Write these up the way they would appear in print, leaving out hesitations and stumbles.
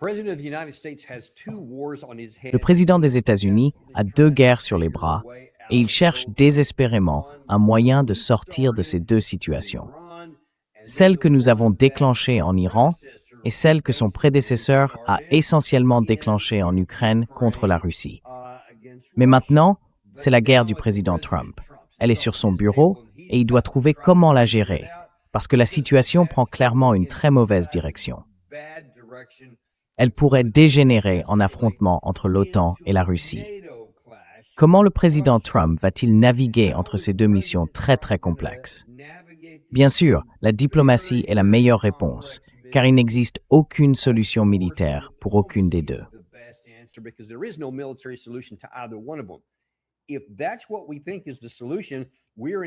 Le président des États-Unis a deux guerres sur les bras et il cherche désespérément un moyen de sortir de ces deux situations. Celle que nous avons déclenchée en Iran et celle que son prédécesseur a essentiellement déclenchée en Ukraine contre la Russie. Mais maintenant, c'est la guerre du président Trump. Elle est sur son bureau et il doit trouver comment la gérer, parce que la situation prend clairement une très mauvaise direction. Elle pourrait dégénérer en affrontement entre l'OTAN et la Russie. Comment le président Trump va-t-il naviguer entre ces deux missions très très complexes? Bien sûr, la diplomatie est la meilleure réponse, car il n'existe aucune solution militaire pour aucune des deux.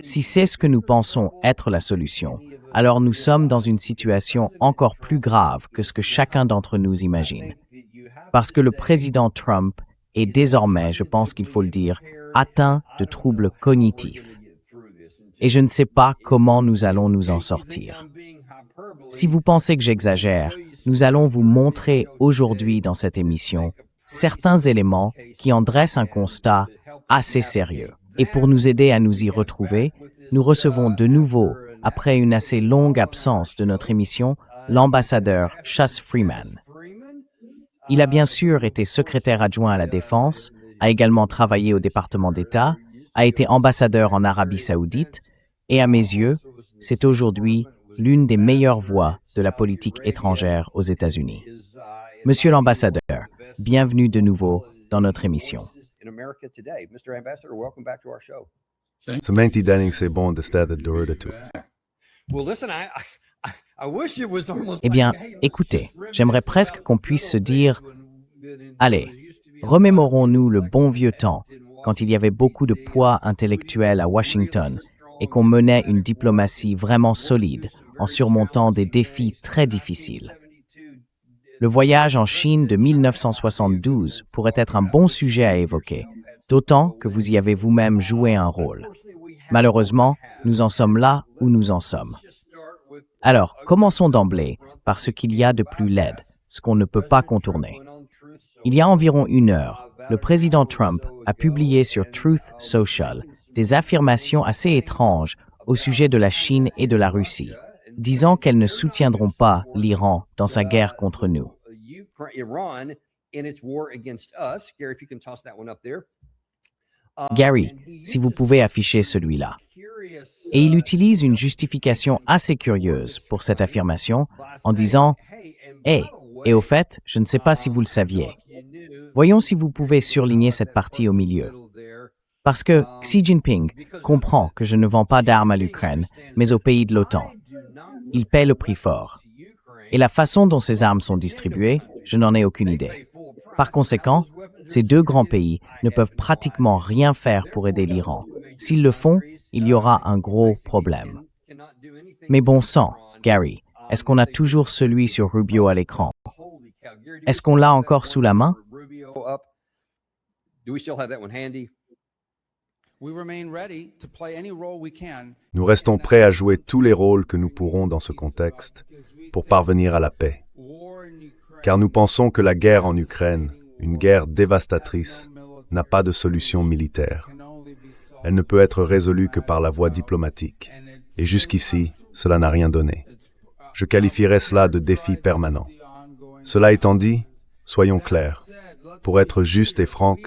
Si c'est ce que nous pensons être la solution, alors nous sommes dans une situation encore plus grave que ce que chacun d'entre nous imagine. Parce que le président Trump est désormais, je pense qu'il faut le dire, atteint de troubles cognitifs. Et je ne sais pas comment nous allons nous en sortir. Si vous pensez que j'exagère, nous allons vous montrer aujourd'hui dans cette émission certains éléments qui en dressent un constat assez sérieux. Et pour nous aider à nous y retrouver, nous recevons de nouveau, après une assez longue absence de notre émission, l'ambassadeur Chas Freeman. Il a bien sûr été secrétaire adjoint à la Défense, a également travaillé au département d'État, a été ambassadeur en Arabie Saoudite, et à mes yeux, c'est aujourd'hui l'une des meilleures voix de la politique étrangère aux États-Unis. Monsieur l'ambassadeur, bienvenue de nouveau dans notre émission. Samantha Denning, c'est bon de stade de tout. Eh bien, écoutez, j'aimerais presque qu'on puisse se dire « Allez, remémorons-nous le bon vieux temps, quand il y avait beaucoup de poids intellectuel à Washington et qu'on menait une diplomatie vraiment solide en surmontant des défis très difficiles. » Le voyage en Chine de 1972 pourrait être un bon sujet à évoquer, d'autant que vous y avez vous-même joué un rôle. Malheureusement, nous en sommes là où nous en sommes. Alors, commençons d'emblée par ce qu'il y a de plus laid, ce qu'on ne peut pas contourner. Il y a environ 1 heure, le président Trump a publié sur Truth Social des affirmations assez étranges au sujet de la Chine et de la Russie, disant qu'elles ne soutiendront pas l'Iran dans sa guerre contre nous. Gary, si vous pouvez afficher celui-là. Et il utilise une justification assez curieuse pour cette affirmation en disant « Hey, et au fait, je ne sais pas si vous le saviez. » Voyons si vous pouvez surligner cette partie au milieu. Parce que Xi Jinping comprend que je ne vends pas d'armes à l'Ukraine, mais aux pays de l'OTAN. Il paie le prix fort. Et la façon dont ces armes sont distribuées, je n'en ai aucune idée. Par conséquent, ces deux grands pays ne peuvent pratiquement rien faire pour aider l'Iran. S'ils le font, il y aura un gros problème. Mais bon sang, Gary, est-ce qu'on a toujours celui sur Rubio à l'écran? Est-ce qu'on l'a encore sous la main? Nous restons prêts à jouer tous les rôles que nous pourrons dans ce contexte pour parvenir à la paix. Car nous pensons que la guerre en Ukraine, une guerre dévastatrice, n'a pas de solution militaire. Elle ne peut être résolue que par la voie diplomatique. Et jusqu'ici, cela n'a rien donné. Je qualifierais cela de défi permanent. Cela étant dit, soyons clairs. Pour être justes et francs,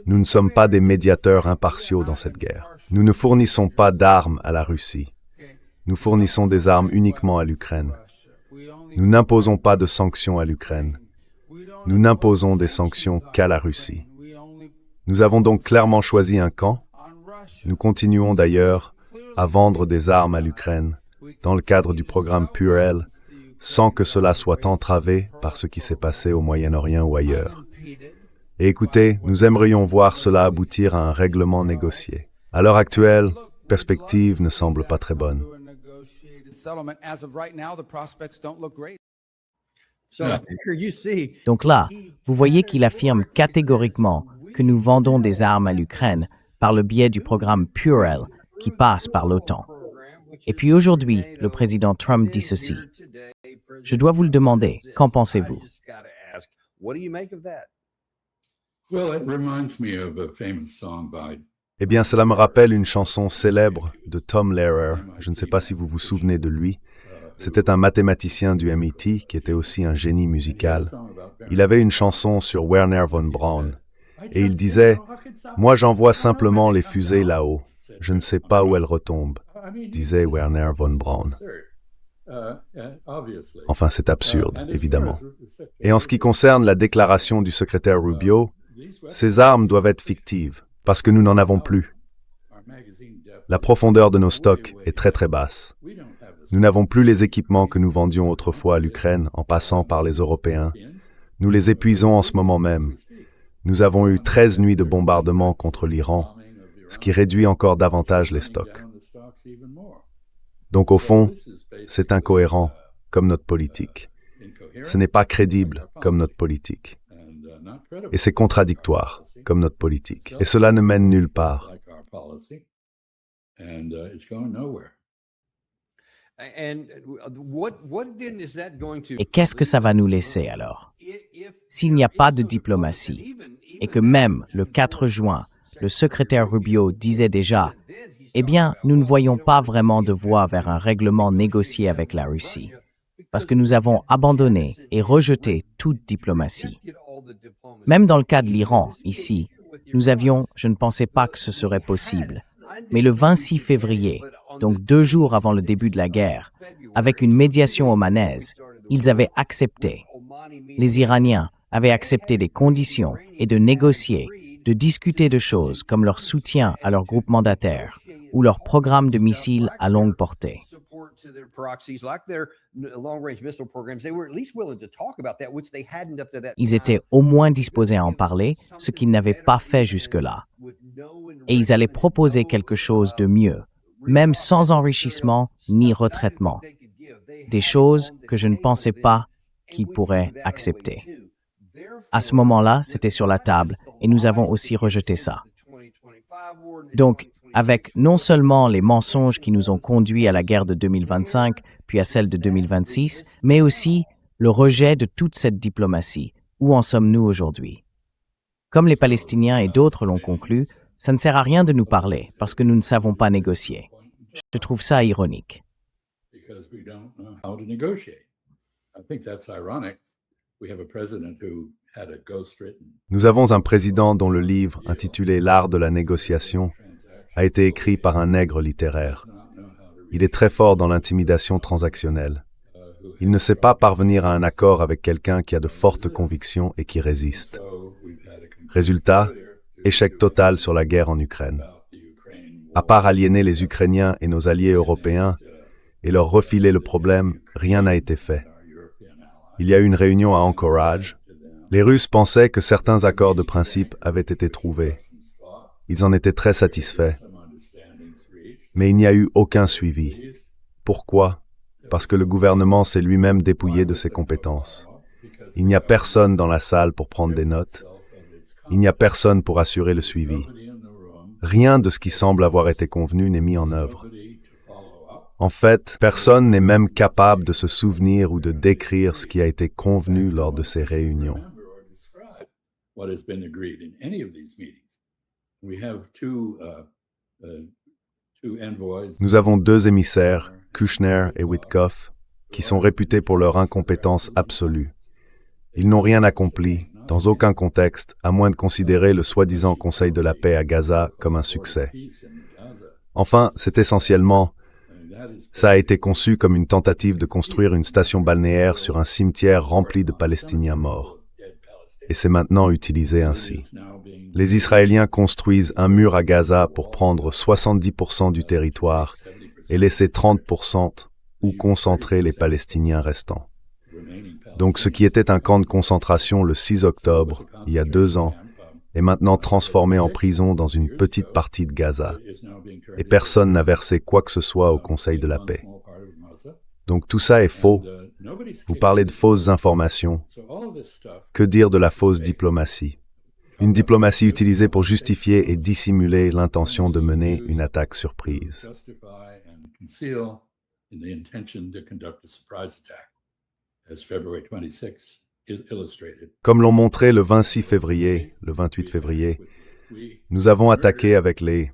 nous ne sommes pas des médiateurs impartiaux dans cette guerre. Nous ne fournissons pas d'armes à la Russie. Nous fournissons des armes uniquement à l'Ukraine. Nous n'imposons pas de sanctions à l'Ukraine. Nous n'imposons des sanctions qu'à la Russie. Nous avons donc clairement choisi un camp. Nous continuons d'ailleurs à vendre des armes à l'Ukraine dans le cadre du programme Purell, sans que cela soit entravé par ce qui s'est passé au Moyen-Orient ou ailleurs. Et écoutez, nous aimerions voir cela aboutir à un règlement négocié. À l'heure actuelle, perspective ne semble pas très bonne. Donc là, vous voyez qu'il affirme catégoriquement que nous vendons des armes à l'Ukraine par le biais du programme Purell qui passe par l'OTAN. Et puis aujourd'hui, le président Trump dit ceci. Je dois vous le demander, qu'en pensez-vous? What do you make of that? Well, it reminds me of a famous song by Eh bien, cela me rappelle une chanson célèbre de Tom Lehrer. Je ne sais pas si vous vous souvenez de lui. C'était un mathématicien du MIT qui était aussi un génie musical. Il avait une chanson sur Wernher von Braun. Et il disait « Moi, j'envoie simplement les fusées là-haut. Je ne sais pas où elles retombent », disait Wernher von Braun. Enfin, c'est absurde, évidemment. Et en ce qui concerne la déclaration du secrétaire Rubio, ces armes doivent être fictives, parce que nous n'en avons plus. La profondeur de nos stocks est très très basse. Nous n'avons plus les équipements que nous vendions autrefois à l'Ukraine en passant par les Européens. Nous les épuisons en ce moment même. Nous avons eu 13 nuits de bombardement contre l'Iran, ce qui réduit encore davantage les stocks. Donc au fond, c'est incohérent comme notre politique. Ce n'est pas crédible comme notre politique. Et c'est contradictoire comme notre politique. Et cela ne mène nulle part. Et qu'est-ce que ça va nous laisser alors? S'il n'y a pas de diplomatie, et que même le 4 juin, le secrétaire Rubio disait déjà « Eh bien, nous ne voyons pas vraiment de voie vers un règlement négocié avec la Russie, parce que nous avons abandonné et rejeté toute diplomatie. » Même dans le cas de l'Iran, ici, nous avions, je ne pensais pas que ce serait possible, mais le 26 février, donc 2 jours avant le début de la guerre, avec une médiation omanaise, ils avaient accepté. Les Iraniens avaient accepté des conditions et de négocier, de discuter de choses comme leur soutien à leur groupe mandataire ou leur programme de missiles à longue portée. Ils étaient au moins disposés à en parler, ce qu'ils n'avaient pas fait jusque-là. Et ils allaient proposer quelque chose de mieux, même sans enrichissement ni retraitement. Des choses que je ne pensais pas qu'ils pourraient accepter. À ce moment-là, c'était sur la table et nous avons aussi rejeté ça. Donc, avec non seulement les mensonges qui nous ont conduits à la guerre de 2025, puis à celle de 2026, mais aussi le rejet de toute cette diplomatie. Où en sommes-nous aujourd'hui? Comme les Palestiniens et d'autres l'ont conclu, ça ne sert à rien de nous parler parce que nous ne savons pas négocier. Je trouve ça ironique. Nous avons un président dont le livre, intitulé « L'art de la négociation », a été écrit par un nègre littéraire. Il est très fort dans l'intimidation transactionnelle. Il ne sait pas parvenir à un accord avec quelqu'un qui a de fortes convictions et qui résiste. Résultat, échec total sur la guerre en Ukraine. À part aliéner les Ukrainiens et nos alliés européens et leur refiler le problème, rien n'a été fait. Il y a eu une réunion à Anchorage. Les Russes pensaient que certains accords de principe avaient été trouvés. Ils en étaient très satisfaits. Mais il n'y a eu aucun suivi. Pourquoi? Parce que le gouvernement s'est lui-même dépouillé de ses compétences. Il n'y a personne dans la salle pour prendre des notes. Il n'y a personne pour assurer le suivi. Rien de ce qui semble avoir été convenu n'est mis en œuvre. En fait, personne n'est même capable de se souvenir ou de décrire ce qui a été convenu lors de ces réunions. Nous avons 2 émissaires, Kushner et Witkoff, qui sont réputés pour leur incompétence absolue. Ils n'ont rien accompli, dans aucun contexte, à moins de considérer le soi-disant Conseil de la paix à Gaza comme un succès. Enfin, c'est essentiellement, ça a été conçu comme une tentative de construire une station balnéaire sur un cimetière rempli de Palestiniens morts. Et c'est maintenant utilisé ainsi. Les Israéliens construisent un mur à Gaza pour prendre 70% du territoire et laisser 30% ou concentrer les Palestiniens restants. Donc ce qui était un camp de concentration le 6 octobre, il y a 2 ans, est maintenant transformé en prison dans une petite partie de Gaza. Et personne n'a versé quoi que ce soit au Conseil de la paix. Donc tout ça est faux. Vous parlez de fausses informations. Que dire de la fausse diplomatie? Une diplomatie utilisée pour justifier et dissimuler l'intention de mener une attaque surprise. illustrated. Comme l'ont montré le 26 février, le 28 février, nous avons attaqué avec les...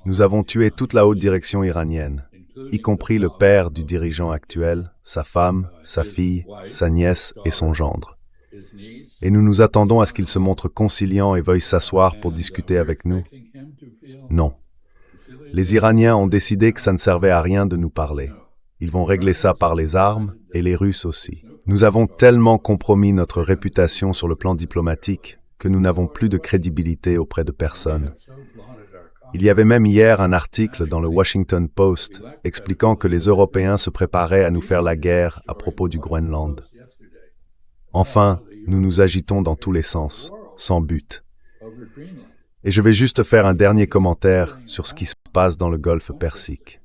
Nous avons tué toute la haute direction iranienne, y compris le père du dirigeant actuel, sa femme, sa fille, sa nièce et son gendre. Et nous nous attendons à ce qu'il se montre conciliant et veuille s'asseoir pour discuter avec nous. Non. Les Iraniens ont décidé que ça ne servait à rien de nous parler. Ils vont régler ça par les armes, et les Russes aussi. Nous avons tellement compromis notre réputation sur le plan diplomatique que nous n'avons plus de crédibilité auprès de personne. Il y avait même hier un article dans le Washington Post expliquant que les Européens se préparaient à nous faire la guerre à propos du Groenland. Enfin, nous nous agitons dans tous les sens, sans but. Et je vais juste faire un dernier commentaire sur ce qui se passe dans le Golfe Persique.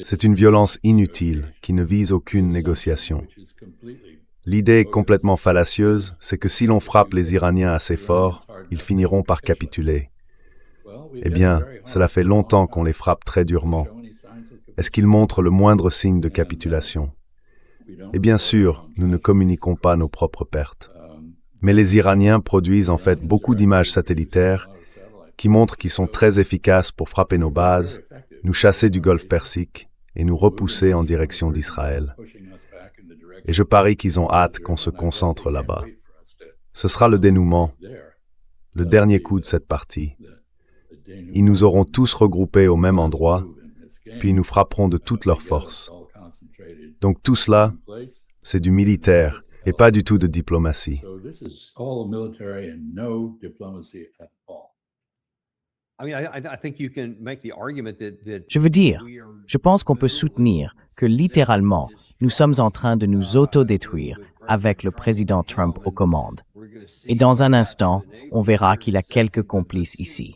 C'est une violence inutile qui ne vise aucune négociation. L'idée complètement fallacieuse, c'est que si l'on frappe les Iraniens assez fort, ils finiront par capituler. Eh bien, cela fait longtemps qu'on les frappe très durement. Est-ce qu'ils montrent le moindre signe de capitulation? Et bien sûr, nous ne communiquons pas nos propres pertes. Mais les Iraniens produisent en fait beaucoup d'images satellitaires qui montrent qu'ils sont très efficaces pour frapper nos bases, nous chasser du Golfe Persique et nous repousser en direction d'Israël. Et je parie qu'ils ont hâte qu'on se concentre là-bas. Ce sera le dénouement, le dernier coup de cette partie. Ils nous auront tous regroupés au même endroit, puis ils nous frapperont de toute leur force. Donc tout cela, c'est du militaire et pas du tout de diplomatie. Je veux dire, je pense qu'on peut soutenir que littéralement, nous sommes en train de nous autodétruire avec le président Trump aux commandes. Et dans un instant, on verra qu'il a quelques complices ici.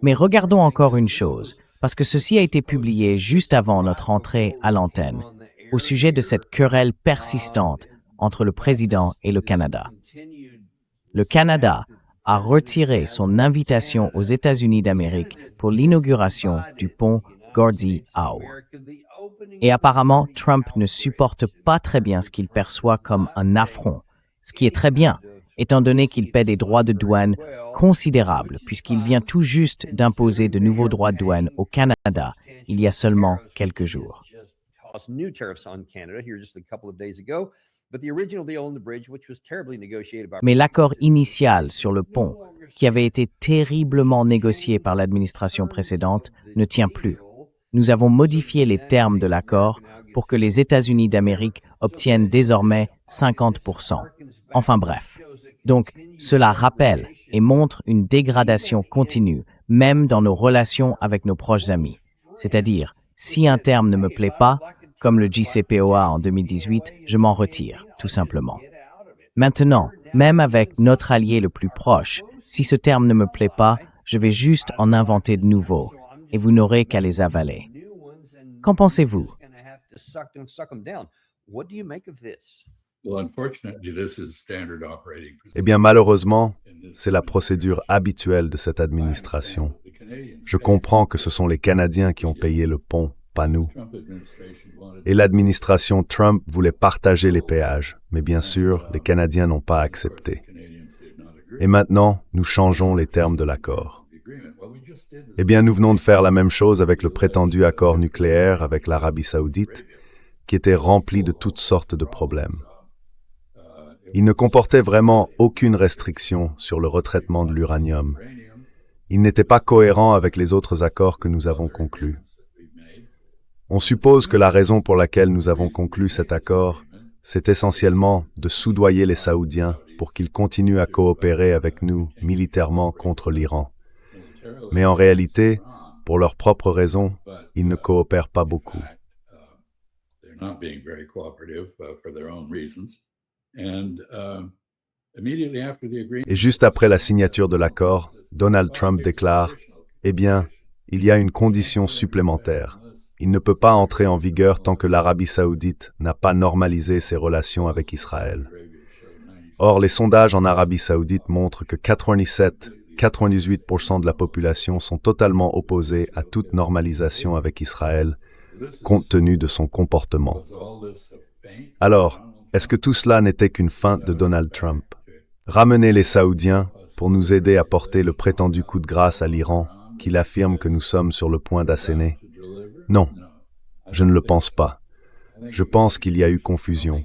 Mais regardons encore une chose, parce que ceci a été publié juste avant notre entrée à l'antenne, au sujet de cette querelle persistante entre le président et le Canada. Le Canada a retiré son invitation aux États-Unis d'Amérique pour l'inauguration du pont Gordie Howe. Et apparemment, Trump ne supporte pas très bien ce qu'il perçoit comme un affront, ce qui est très bien, étant donné qu'il paie des droits de douane considérables, puisqu'il vient tout juste d'imposer de nouveaux droits de douane au Canada il y a seulement quelques jours. Mais l'accord initial sur le pont, qui avait été terriblement négocié par l'administration précédente, ne tient plus. Nous avons modifié les termes de l'accord pour que les États-Unis d'Amérique obtiennent désormais 50%. Enfin bref. Donc, cela rappelle et montre une dégradation continue, même dans nos relations avec nos proches amis. C'est-à-dire, si un terme ne me plaît pas, comme le JCPOA en 2018, je m'en retire, tout simplement. Maintenant, même avec notre allié le plus proche, si ce terme ne me plaît pas, je vais juste en inventer de nouveaux, et vous n'aurez qu'à les avaler. Qu'en pensez-vous? Eh bien, malheureusement, c'est la procédure habituelle de cette administration. Je comprends que ce sont les Canadiens qui ont payé le pont, pas nous. Et l'administration Trump voulait partager les péages, mais bien sûr, les Canadiens n'ont pas accepté. Et maintenant, nous changeons les termes de l'accord. Eh bien, nous venons de faire la même chose avec le prétendu accord nucléaire avec l'Arabie saoudite, qui était rempli de toutes sortes de problèmes. Il ne comportait vraiment aucune restriction sur le retraitement de l'uranium. Il n'était pas cohérent avec les autres accords que nous avons conclus. On suppose que la raison pour laquelle nous avons conclu cet accord, c'est essentiellement de soudoyer les Saoudiens pour qu'ils continuent à coopérer avec nous militairement contre l'Iran. Mais en réalité, pour leurs propres raisons, ils ne coopèrent pas beaucoup. Et juste après la signature de l'accord, Donald Trump déclare « Eh bien, il y a une condition supplémentaire. Il ne peut pas entrer en vigueur tant que l'Arabie saoudite n'a pas normalisé ses relations avec Israël. » Or, les sondages en Arabie saoudite montrent que 97 98% de la population sont totalement opposés à toute normalisation avec Israël, compte tenu de son comportement. Alors, est-ce que tout cela n'était qu'une feinte de Donald Trump? Ramener les Saoudiens pour nous aider à porter le prétendu coup de grâce à l'Iran, qu'il affirme que nous sommes sur le point d'asséner? Non, je ne le pense pas. Je pense qu'il y a eu confusion.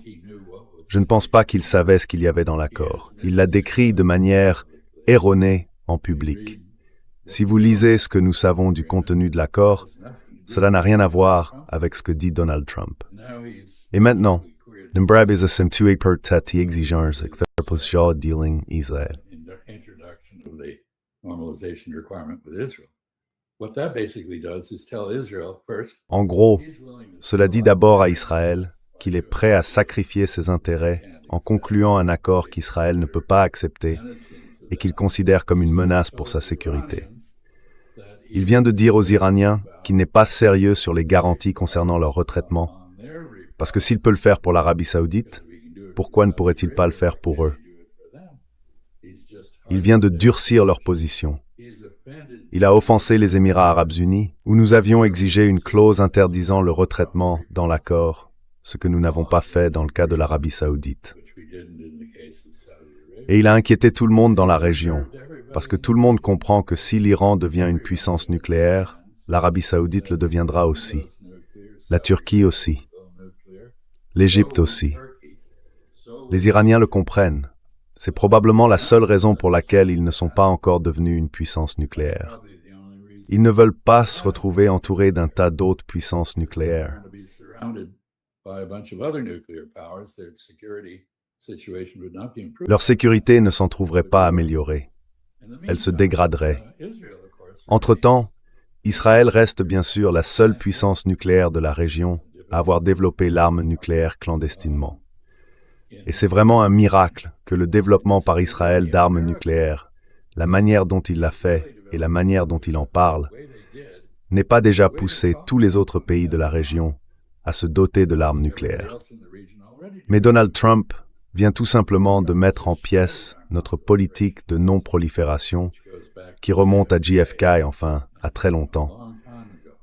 Je ne pense pas qu'il savait ce qu'il y avait dans l'accord. Il l'a décrit de manière erronée en public. Si vous lisez ce que nous savons du contenu de l'accord, cela n'a rien à voir avec ce que dit Donald Trump. Et maintenant, Nimbrab is a simtué per tati exigences avec the dealing Israël. En gros, cela dit d'abord à Israël qu'il est prêt à sacrifier ses intérêts en concluant un accord qu'Israël ne peut pas accepter et qu'il considère comme une menace pour sa sécurité. Il vient de dire aux Iraniens qu'il n'est pas sérieux sur les garanties concernant leur retraitement, parce que s'il peut le faire pour l'Arabie saoudite, pourquoi ne pourrait-il pas le faire pour eux? Il vient de durcir leur position. Il a offensé les Émirats arabes unis, où nous avions exigé une clause interdisant le retraitement dans l'accord, ce que nous n'avons pas fait dans le cas de l'Arabie saoudite. Et il a inquiété tout le monde dans la région, parce que tout le monde comprend que si l'Iran devient une puissance nucléaire, l'Arabie saoudite le deviendra aussi. La Turquie aussi. L'Égypte aussi. Les Iraniens le comprennent. C'est probablement la seule raison pour laquelle ils ne sont pas encore devenus une puissance nucléaire. Ils ne veulent pas se retrouver entourés d'un tas d'autres puissances nucléaires. Leur sécurité ne s'en trouverait pas améliorée. Elle se dégraderait. Entre-temps, Israël reste bien sûr la seule puissance nucléaire de la région à avoir développé l'arme nucléaire clandestinement. Et c'est vraiment un miracle que le développement par Israël d'armes nucléaires, la manière dont il l'a fait et la manière dont il en parle, n'ait pas déjà poussé tous les autres pays de la région à se doter de l'arme nucléaire. Mais Donald Trump vient tout simplement de mettre en pièces notre politique de non-prolifération qui remonte à JFK, enfin, à très longtemps.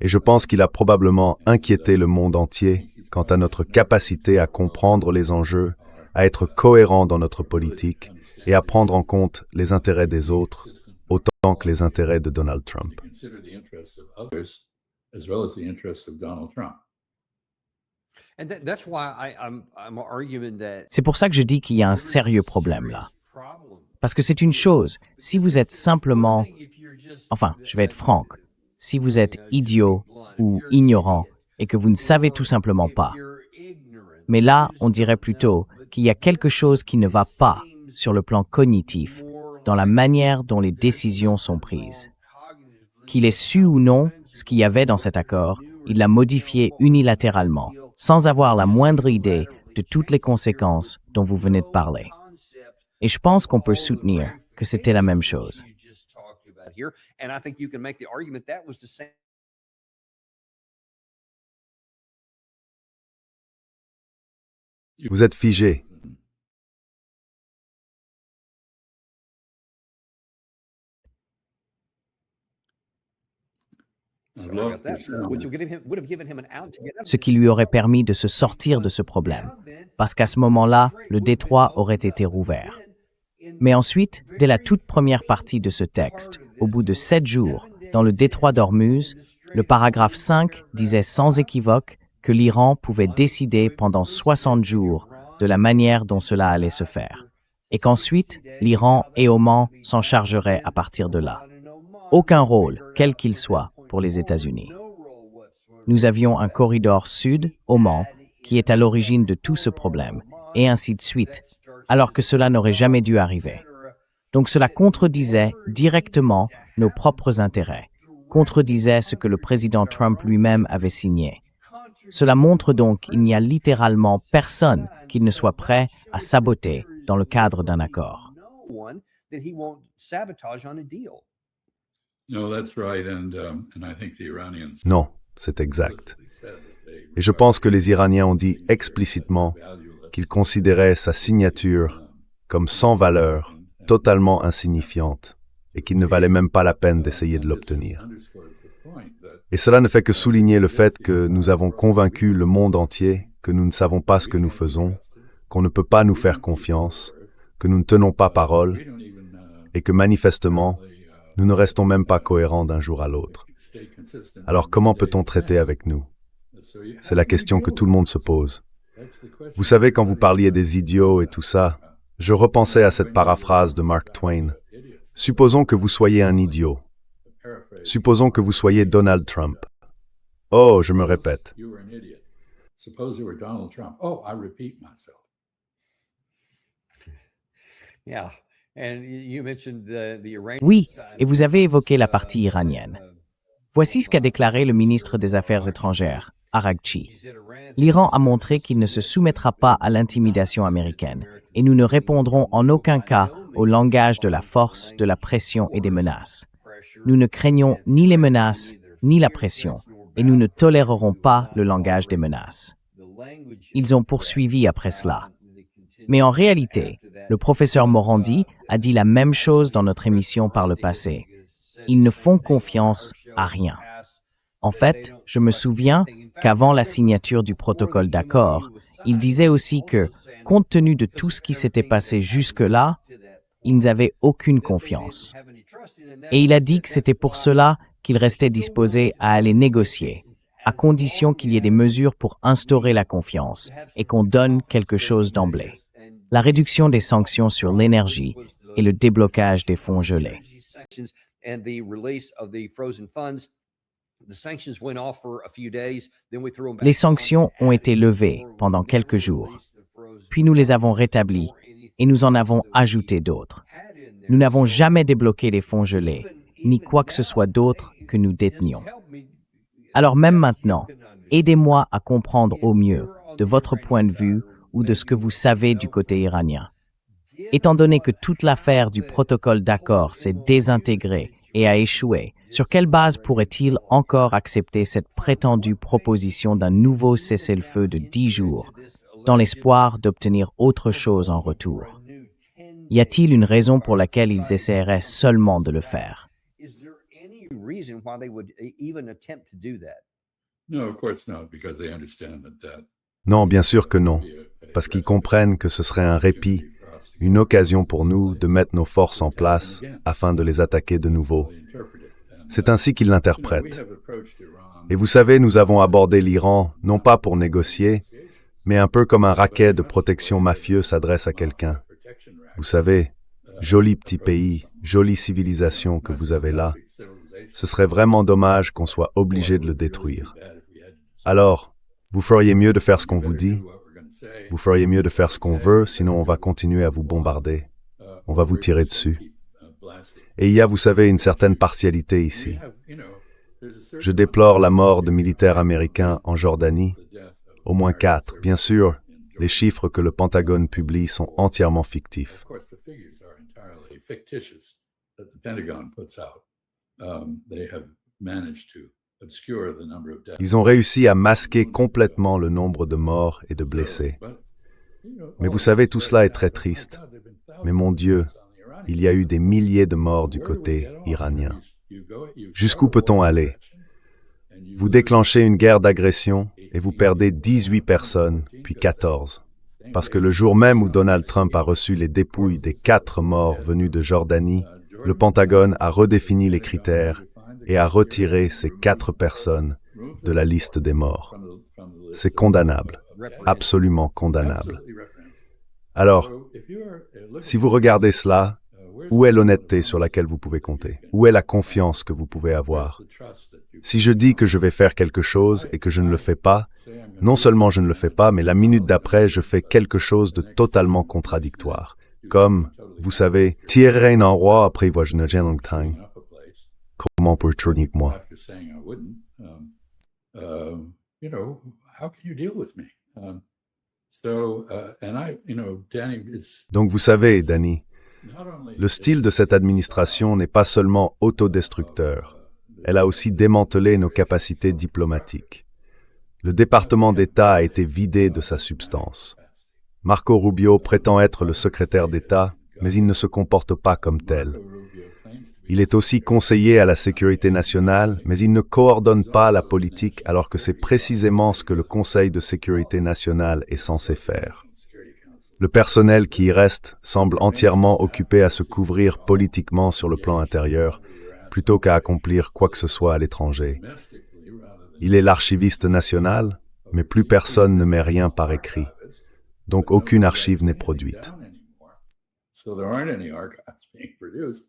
Et je pense qu'il a probablement inquiété le monde entier quant à notre capacité à comprendre les enjeux, à être cohérent dans notre politique et à prendre en compte les intérêts des autres autant que les intérêts de Donald Trump. C'est pour ça que je dis qu'il y a un sérieux problème là. Parce que c'est une chose, si vous êtes simplement, enfin, je vais être franc, si vous êtes idiot ou ignorant et que vous ne savez tout simplement pas. Mais là, on dirait plutôt qu'il y a quelque chose qui ne va pas sur le plan cognitif, dans la manière dont les décisions sont prises. Qu'il ait su ou non ce qu'il y avait dans cet accord, il l'a modifié unilatéralement, sans avoir la moindre idée de toutes les conséquences dont vous venez de parler. Et je pense qu'on peut soutenir que c'était la même chose. Vous êtes figé. Ce qui lui aurait permis de se sortir de ce problème, parce qu'à ce moment-là, le détroit aurait été rouvert. Mais ensuite, dès la toute première partie de ce texte, au bout de 7 jours, dans le détroit d'Ormuz, le paragraphe 5 disait sans équivoque que l'Iran pouvait décider pendant 60 jours de la manière dont cela allait se faire, et qu'ensuite, l'Iran et Oman s'en chargeraient à partir de là. Aucun rôle, quel qu'il soit, pour les États-Unis. Nous avions un corridor sud, Oman, qui est à l'origine de tout ce problème, et ainsi de suite, alors que cela n'aurait jamais dû arriver. Donc cela contredisait directement nos propres intérêts, contredisait ce que le président Trump lui-même avait signé. Cela montre donc qu'il n'y a littéralement personne qui ne soit prêt à saboter dans le cadre d'un accord. Non, c'est exact. Et je pense que les Iraniens ont dit explicitement qu'ils considéraient sa signature comme sans valeur, totalement insignifiante, et qu'il ne valait même pas la peine d'essayer de l'obtenir. Et cela ne fait que souligner le fait que nous avons convaincu le monde entier que nous ne savons pas ce que nous faisons, qu'on ne peut pas nous faire confiance, que nous ne tenons pas parole, et que manifestement, nous ne restons même pas cohérents d'un jour à l'autre. Alors comment peut-on traiter avec nous? C'est la question que tout le monde se pose. Vous savez, quand vous parliez des idiots et tout ça, je repensais à cette paraphrase de Mark Twain. Supposons que vous soyez un idiot. Supposons que vous soyez Donald Trump. Oh, je me répète. Suppose you were Donald Trump. Oh, I repeat myself. Oui, et vous avez évoqué la partie iranienne. Voici ce qu'a déclaré le ministre des Affaires étrangères, Araghchi. L'Iran a montré qu'il ne se soumettra pas à l'intimidation américaine, et nous ne répondrons en aucun cas au langage de la force, de la pression et des menaces. Nous ne craignons ni les menaces, ni la pression, et nous ne tolérerons pas le langage des menaces. Ils ont poursuivi après cela. Mais en réalité, le professeur Morandi a dit la même chose dans notre émission par le passé. Ils ne font confiance à rien. En fait, je me souviens qu'avant la signature du protocole d'accord, il disait aussi que, compte tenu de tout ce qui s'était passé jusque-là, ils n'avaient aucune confiance. Et il a dit que c'était pour cela qu'il restait disposé à aller négocier, à condition qu'il y ait des mesures pour instaurer la confiance et qu'on donne quelque chose d'emblée. La réduction des sanctions sur l'énergie et le déblocage des fonds gelés. Les sanctions ont été levées pendant quelques jours, puis nous les avons rétablies et nous en avons ajouté d'autres. Nous n'avons jamais débloqué les fonds gelés, ni quoi que ce soit d'autre que nous détenions. Alors même maintenant, aidez-moi à comprendre au mieux, de votre point de vue ou de ce que vous savez du côté iranien. Étant donné que toute l'affaire du protocole d'accord s'est désintégrée et a échoué, sur quelle base pourrait-il encore accepter cette prétendue proposition d'un nouveau cessez-le-feu de 10 jours, dans l'espoir d'obtenir autre chose en retour? Y a-t-il une raison pour laquelle ils essaieraient seulement de le faire? No, of course not, because they understand that Non, bien sûr que non, parce qu'ils comprennent que ce serait un répit, une occasion pour nous de mettre nos forces en place afin de les attaquer de nouveau. C'est ainsi qu'ils l'interprètent. Et vous savez, nous avons abordé l'Iran non pas pour négocier, mais un peu comme un racket de protection mafieux s'adresse à quelqu'un. Vous savez, joli petit pays, jolie civilisation que vous avez là. Ce serait vraiment dommage qu'on soit obligé de le détruire. Alors, vous feriez mieux de faire ce qu'on vous dit. Vous feriez mieux de faire ce qu'on veut, sinon on va continuer à vous bombarder. On va vous tirer dessus. Et il y a, vous savez, une certaine partialité ici. Je déplore la mort de militaires américains en Jordanie. Au moins 4. Bien sûr, les chiffres que le Pentagone publie sont entièrement fictifs. Ils ont réussi à masquer complètement le nombre de morts et de blessés. Mais vous savez, tout cela est très triste. Mais mon Dieu, il y a eu des milliers de morts du côté iranien. Jusqu'où peut-on aller? Vous déclenchez une guerre d'agression et vous perdez 18 personnes, puis 14. Parce que le jour même où Donald Trump a reçu les dépouilles des 4 morts venus de Jordanie, le Pentagone a redéfini les critères et a retiré ces 4 personnes de la liste des morts. C'est condamnable, absolument condamnable. Alors, si vous regardez cela, où est l'honnêteté sur laquelle vous pouvez compter? Où est la confiance que vous pouvez avoir? Si je dis que je vais faire quelque chose et que je ne le fais pas, non seulement je ne le fais pas, mais la minute d'après, je fais quelque chose de totalement contradictoire. Comme, vous savez, tirer un roi après voie je ne gêne pas. Comment peux-tu dire que moi? Donc vous savez, Danny, le style de cette administration n'est pas seulement autodestructeur, elle a aussi démantelé nos capacités diplomatiques. Le département d'État a été vidé de sa substance. Marco Rubio prétend être le secrétaire d'État, mais il ne se comporte pas comme tel. Il est aussi conseiller à la sécurité nationale, mais il ne coordonne pas la politique alors que c'est précisément ce que le Conseil de sécurité nationale est censé faire. Le personnel qui y reste semble entièrement occupé à se couvrir politiquement sur le plan intérieur, plutôt qu'à accomplir quoi que ce soit à l'étranger. Il est l'archiviste national, mais plus personne ne met rien par écrit. Donc aucune archive n'est produite. So there aren't any archives being produced.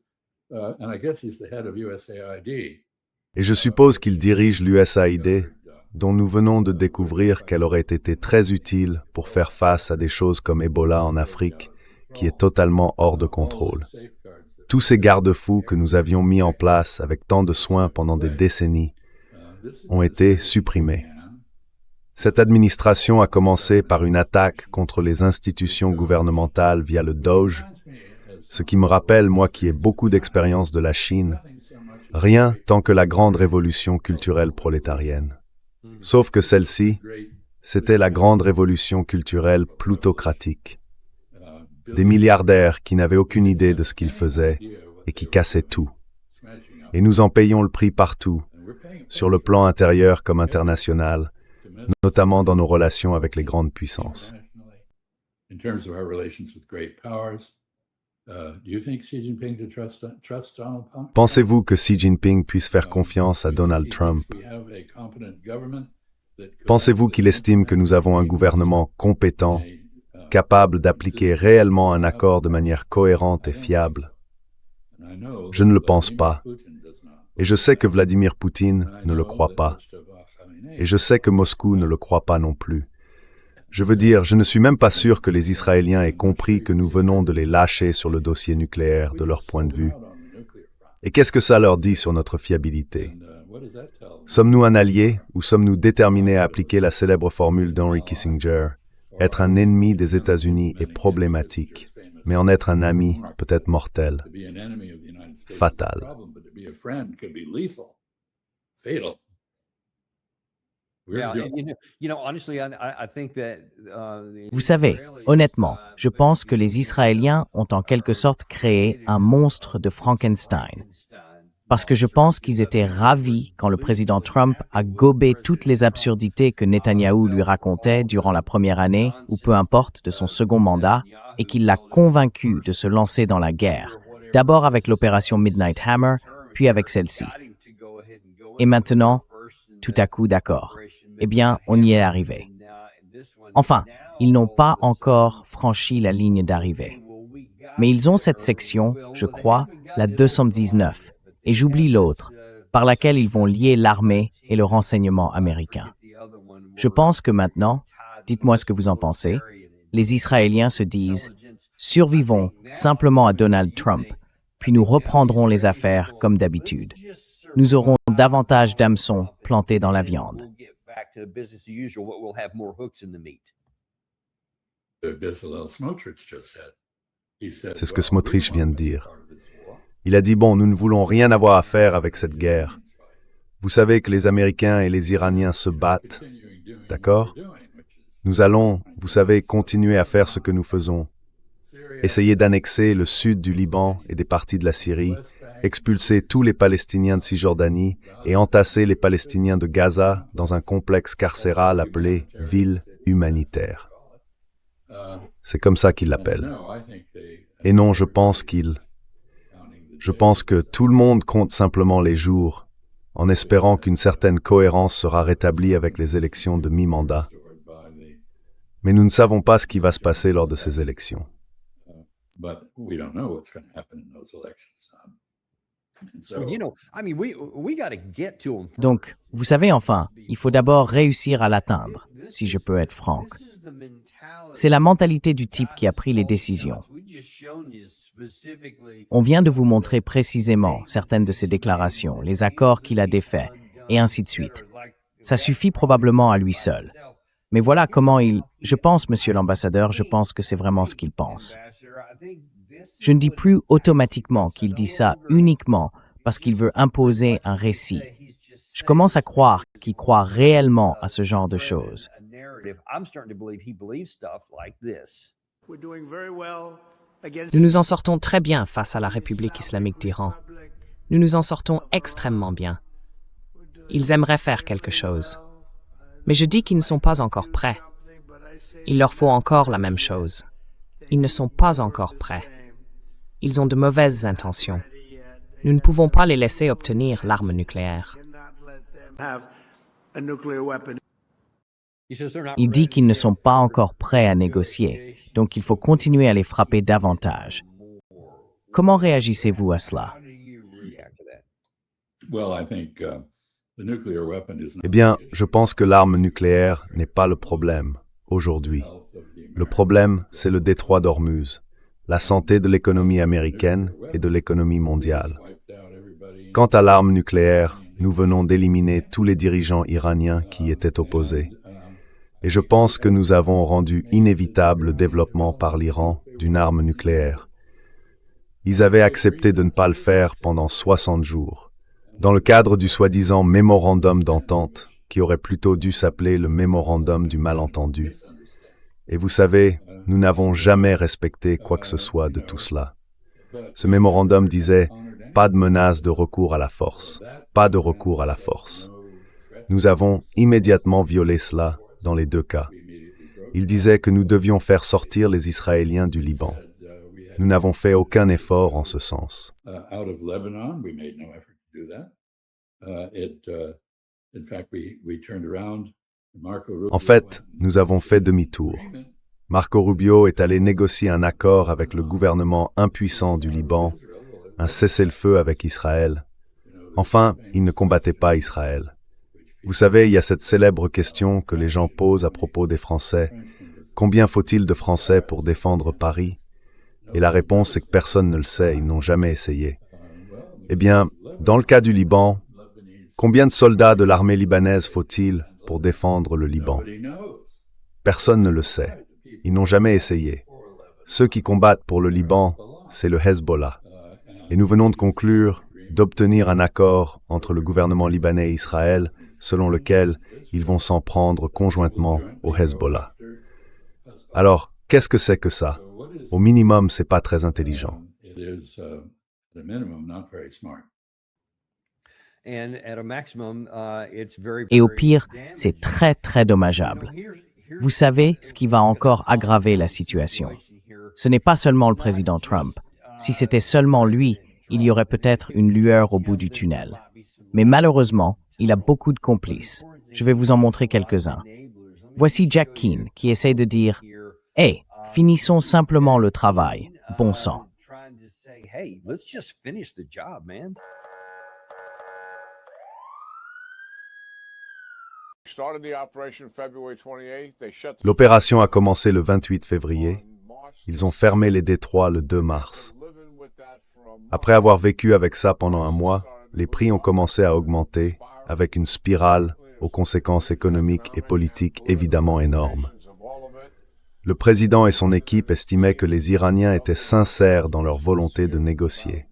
And I guess he's the head of USAID. Et je suppose qu'il dirige l'USAID, dont nous venons de découvrir qu'elle aurait été très utile pour faire face à des choses comme Ebola en Afrique, qui est totalement hors de contrôle. Tous ces garde-fous que nous avions mis en place avec tant de soin pendant des décennies ont été supprimés. Cette administration a commencé par une attaque contre les institutions gouvernementales via le Doge, ce qui me rappelle, moi qui ai beaucoup d'expérience de la Chine, rien tant que la grande révolution culturelle prolétarienne. Sauf que celle-ci, c'était la grande révolution culturelle plutocratique. Des milliardaires qui n'avaient aucune idée de ce qu'ils faisaient et qui cassaient tout. Et nous en payons le prix partout, sur le plan intérieur comme international, notamment dans nos relations avec les grandes puissances. In terms of our relations with great powers, do you think Xi Jinping to trust Donald Trump? Pensez-vous que Xi Jinping puisse faire confiance à Donald Trump? Pensez-vous qu'il estime que nous avons un gouvernement compétent, capable d'appliquer réellement un accord de manière cohérente et fiable? Je ne le pense pas. Et je sais que Vladimir Poutine ne le croit pas. Et je sais que Moscou ne le croit pas non plus. Je veux dire, je ne suis même pas sûr que les Israéliens aient compris que nous venons de les lâcher sur le dossier nucléaire de leur point de vue. Et qu'est-ce que ça leur dit sur notre fiabilité? Sommes-nous un allié ou sommes-nous déterminés à appliquer la célèbre formule d'Henry Kissinger? Être un ennemi des États-Unis est problématique, mais en être un ami peut être mortel, fatal. Vous savez, honnêtement, je pense que les Israéliens ont en quelque sorte créé un monstre de Frankenstein. Parce que je pense qu'ils étaient ravis quand le président Trump a gobé toutes les absurdités que Netanyahou lui racontait durant la première année, ou peu importe, de son second mandat, et qu'il l'a convaincu de se lancer dans la guerre, d'abord avec l'opération Midnight Hammer, puis avec celle-ci. Et maintenant, tout à coup, d'accord. Eh bien, on y est arrivé. Enfin, ils n'ont pas encore franchi la ligne d'arrivée. Mais ils ont cette section, je crois, la 219, et j'oublie l'autre, par laquelle ils vont lier l'armée et le renseignement américain. Je pense que maintenant, dites-moi ce que vous en pensez, les Israéliens se disent « Survivons simplement à Donald Trump, puis nous reprendrons les affaires comme d'habitude. Nous aurons davantage d'hameçons plantés dans la viande. » C'est ce que Smotrich vient de dire. Il a dit, bon, nous ne voulons rien avoir à faire avec cette guerre. Vous savez que les Américains et les Iraniens se battent, d'accord? Nous allons, vous savez, continuer à faire ce que nous faisons. Essayer d'annexer le sud du Liban et des parties de la Syrie, expulser tous les Palestiniens de Cisjordanie et entasser les Palestiniens de Gaza dans un complexe carcéral appelé ville humanitaire. C'est comme ça qu'ils l'appellent. Et non, je pense que tout le monde compte simplement les jours, en espérant qu'une certaine cohérence sera rétablie avec les élections de mi-mandat. Mais nous ne savons pas ce qui va se passer lors de ces élections. Donc, vous savez, enfin, il faut d'abord réussir à l'atteindre, si je peux être franc. C'est la mentalité du type qui a pris les décisions. On vient de vous montrer précisément certaines de ses déclarations, les accords qu'il a défaits, et ainsi de suite. Ça suffit probablement à lui seul. Mais voilà comment je pense, monsieur l'ambassadeur, je pense que c'est vraiment ce qu'il pense. Je ne dis plus automatiquement qu'il dit ça uniquement parce qu'il veut imposer un récit. Je commence à croire qu'il croit réellement à ce genre de choses. Nous nous en sortons très bien face à la République islamique d'Iran. Nous nous en sortons extrêmement bien. Ils aimeraient faire quelque chose. Mais je dis qu'ils ne sont pas encore prêts. Il leur faut encore la même chose. Ils ne sont pas encore prêts. Ils ont de mauvaises intentions. Nous ne pouvons pas les laisser obtenir l'arme nucléaire. Il dit qu'ils ne sont pas encore prêts à négocier, donc il faut continuer à les frapper davantage. Comment réagissez-vous à cela? Well, I think the nuclear weapon is not Eh bien, je pense que l'arme nucléaire n'est pas le problème, aujourd'hui. Le problème, c'est le détroit d'Ormuz, la santé de l'économie américaine et de l'économie mondiale. Quant à l'arme nucléaire, nous venons d'éliminer tous les dirigeants iraniens qui y étaient opposés. Et je pense que nous avons rendu inévitable le développement par l'Iran d'une arme nucléaire. Ils avaient accepté de ne pas le faire pendant 60 jours. Dans le cadre du soi-disant mémorandum d'entente, qui aurait plutôt dû s'appeler le mémorandum du malentendu. Et vous savez, nous n'avons jamais respecté quoi que ce soit de tout cela. Ce mémorandum disait « pas de menace de recours à la force, pas de recours à la force ». Nous avons immédiatement violé cela dans les deux cas. Il disait que nous devions faire sortir les Israéliens du Liban. Nous n'avons fait aucun effort en ce sens. out of Lebanon. We made no effort to do that. In fact, we turned around. Marco Rubio En fait, nous avons fait demi-tour. Marco Rubio est allé négocier un accord avec le gouvernement impuissant du Liban, un cessez-le-feu avec Israël. Enfin, il ne combattait pas Israël. Vous savez, il y a cette célèbre question que les gens posent à propos des Français. Combien faut-il de Français pour défendre Paris? Et la réponse, c'est que personne ne le sait, ils n'ont jamais essayé. Eh bien, dans le cas du Liban, combien de soldats de l'armée libanaise faut-il pour défendre le Liban? Personne ne le sait. Ils n'ont jamais essayé. Ceux qui combattent pour le Liban, c'est le Hezbollah. Et nous venons de conclure d'obtenir un accord entre le gouvernement libanais et Israël, selon lequel ils vont s'en prendre conjointement au Hezbollah. Alors, qu'est-ce que c'est que ça? Au minimum, c'est pas très intelligent. It is, at a minimum, not very smart. Et au pire, c'est très, très dommageable. Vous savez ce qui va encore aggraver la situation. Ce n'est pas seulement le président Trump. Si c'était seulement lui, il y aurait peut-être une lueur au bout du tunnel. Mais malheureusement, il a beaucoup de complices. Je vais vous en montrer quelques-uns. Voici Jack Keane qui essaie de dire « Hey, finissons simplement le travail, bon sang ». L'opération a commencé le 28 février. Ils ont fermé les détroits le 2 mars. Après avoir vécu avec ça pendant un mois, les prix ont commencé à augmenter, avec une spirale aux conséquences économiques et politiques évidemment énormes. Le président et son équipe estimaient que les Iraniens étaient sincères dans leur volonté de négocier.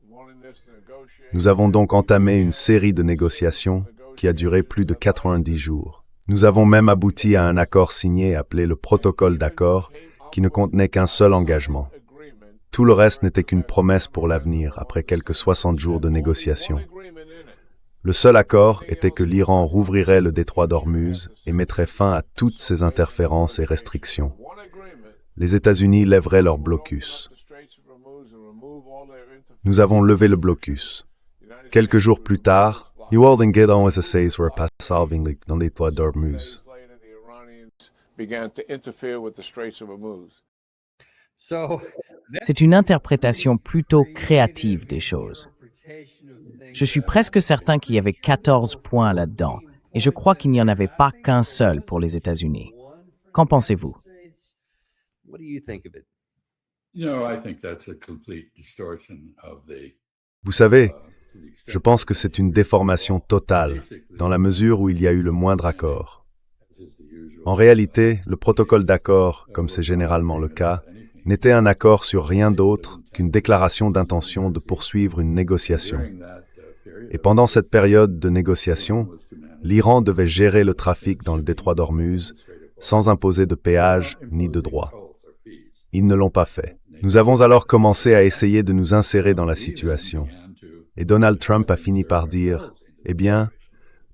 Nous avons donc entamé une série de négociations qui a duré plus de 90 jours. Nous avons même abouti à un accord signé appelé le protocole d'accord, qui ne contenait qu'un seul engagement. Tout le reste n'était qu'une promesse pour l'avenir, après quelques 60 jours de négociations. Le seul accord était que l'Iran rouvrirait le détroit d'Ormuz et mettrait fin à toutes ses interférences et restrictions. Les États-Unis lèveraient leur blocus. Nous avons levé le blocus. Quelques jours plus tard, New Orleans essays were solving dans le détroit d'Ormuz. C'est une interprétation plutôt créative des choses. Je suis presque certain qu'il y avait 14 points là-dedans, et je crois qu'il n'y en avait pas qu'un seul pour les États-Unis. Qu'en pensez-vous? You know, I think that's a complete distortion of the Vous savez, je pense que c'est une déformation totale, dans la mesure où il y a eu le moindre accord. En réalité, le protocole d'accord, comme c'est généralement le cas, n'était un accord sur rien d'autre qu'une déclaration d'intention de poursuivre une négociation. Et pendant cette période de négociation, l'Iran devait gérer le trafic dans le détroit d'Ormuz sans imposer de péage ni de droits. Ils ne l'ont pas fait. Nous avons alors commencé à essayer de nous insérer dans la situation. Et Donald Trump a fini par dire, « Eh bien,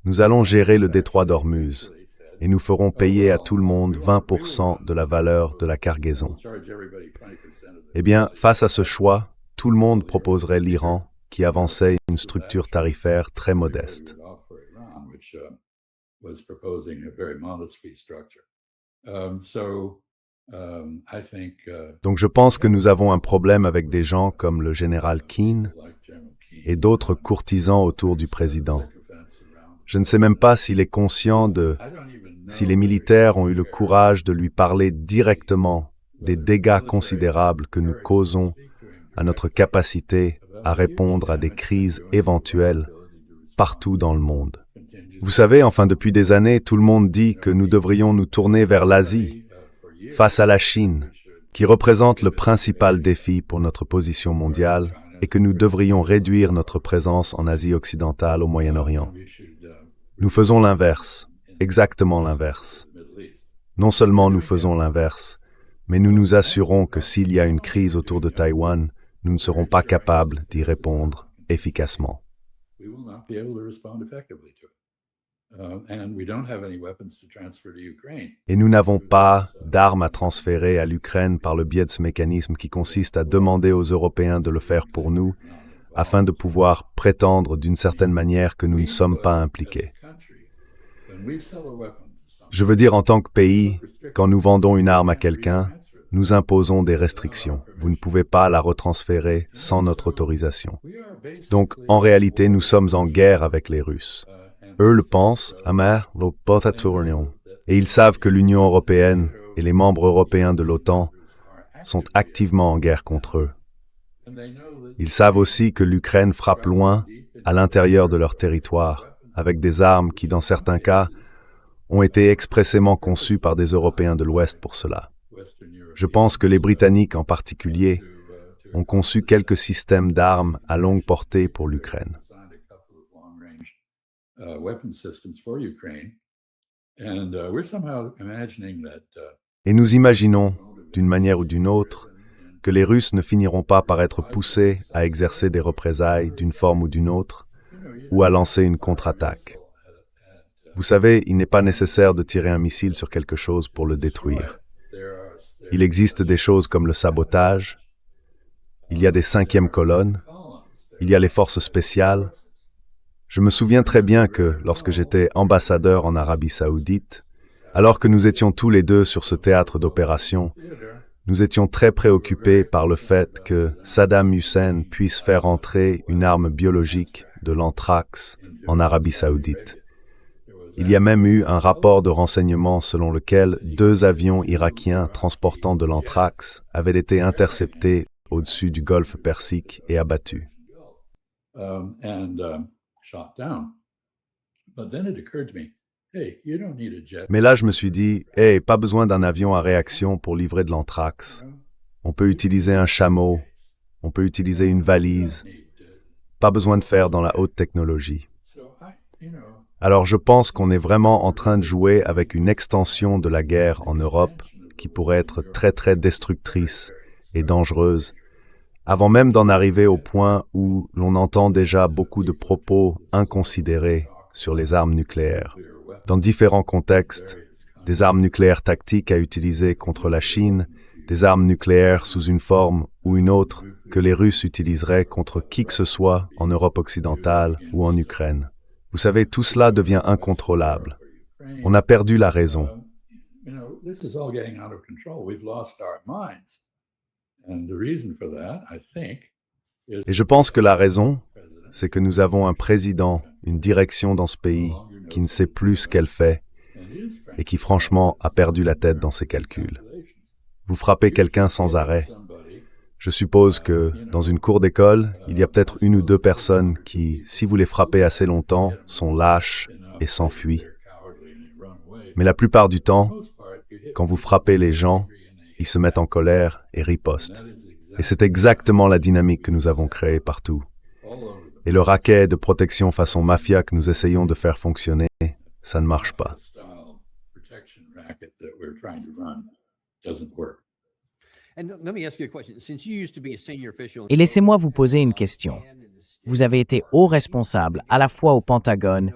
nous allons gérer le détroit d'Ormuz et nous ferons payer à tout le monde 20% de la valeur de la cargaison. » Eh bien, face à ce choix, tout le monde proposerait l'Iran, qui avançait une structure tarifaire très modeste. Donc je pense que nous avons un problème avec des gens comme le général Keane et d'autres courtisans autour du président. Je ne sais même pas s'il est conscient si les militaires ont eu le courage de lui parler directement des dégâts considérables que nous causons à notre capacité à répondre à des crises éventuelles partout dans le monde. Vous savez, enfin depuis des années, tout le monde dit que nous devrions nous tourner vers l'Asie, face à la Chine, qui représente le principal défi pour notre position mondiale, et que nous devrions réduire notre présence en Asie occidentale au Moyen-Orient. Nous faisons l'inverse, exactement l'inverse. Non seulement nous faisons l'inverse, mais nous nous assurons que s'il y a une crise autour de Taïwan, nous ne serons pas capables d'y répondre efficacement. Et nous n'avons pas d'armes à transférer à l'Ukraine par le biais de ce mécanisme qui consiste à demander aux Européens de le faire pour nous, afin de pouvoir prétendre d'une certaine manière que nous ne sommes pas impliqués. Je veux dire, en tant que pays, quand nous vendons une arme à quelqu'un, nous imposons des restrictions. Vous ne pouvez pas la retransférer sans notre autorisation. Donc, en réalité, nous sommes en guerre avec les Russes. Eux le pensent, et ils savent que l'Union européenne et les membres européens de l'OTAN sont activement en guerre contre eux. Ils savent aussi que l'Ukraine frappe loin, à l'intérieur de leur territoire, avec des armes qui, dans certains cas, ont été expressément conçues par des Européens de l'Ouest pour cela. Je pense que les Britanniques en particulier ont conçu quelques systèmes d'armes à longue portée pour l'Ukraine. Et nous imaginons, d'une manière ou d'une autre, que les Russes ne finiront pas par être poussés à exercer des représailles d'une forme ou d'une autre, ou à lancer une contre-attaque. Vous savez, il n'est pas nécessaire de tirer un missile sur quelque chose pour le détruire. Il existe des choses comme le sabotage, il y a des cinquièmes colonnes, il y a les forces spéciales. Je me souviens très bien que, lorsque j'étais ambassadeur en Arabie Saoudite, alors que nous étions tous les deux sur ce théâtre d'opération, nous étions très préoccupés par le fait que Saddam Hussein puisse faire entrer une arme biologique de l'anthrax en Arabie Saoudite. Il y a même eu un rapport de renseignement selon lequel 2 avions irakiens transportant de l'anthrax avaient été interceptés au-dessus du golfe Persique et abattus. Mais là, je me suis dit, « Hey, pas besoin d'un avion à réaction pour livrer de l'anthrax. On peut utiliser un chameau, on peut utiliser une valise. Pas besoin de faire dans la haute technologie. » Alors je pense qu'on est vraiment en train de jouer avec une extension de la guerre en Europe qui pourrait être très très destructrice et dangereuse, avant même d'en arriver au point où l'on entend déjà beaucoup de propos inconsidérés sur les armes nucléaires. Dans différents contextes, des armes nucléaires tactiques à utiliser contre la Chine, des armes nucléaires sous une forme ou une autre que les Russes utiliseraient contre qui que ce soit en Europe occidentale ou en Ukraine. Vous savez, tout cela devient incontrôlable. On a perdu la raison. Et je pense que la raison, c'est que nous avons un président, une direction dans ce pays qui ne sait plus ce qu'elle fait et qui franchement a perdu la tête dans ses calculs. Vous frappez quelqu'un sans arrêt. Je suppose que, dans une cour d'école, il y a peut-être 1 ou 2 personnes qui, si vous les frappez assez longtemps, sont lâches et s'enfuient. Mais la plupart du temps, quand vous frappez les gens, ils se mettent en colère et ripostent. Et c'est exactement la dynamique que nous avons créée partout. Et le racket de protection façon mafia que nous essayons de faire fonctionner, ça ne marche pas. Et laissez-moi vous poser une question. Vous avez été haut responsable à la fois au Pentagone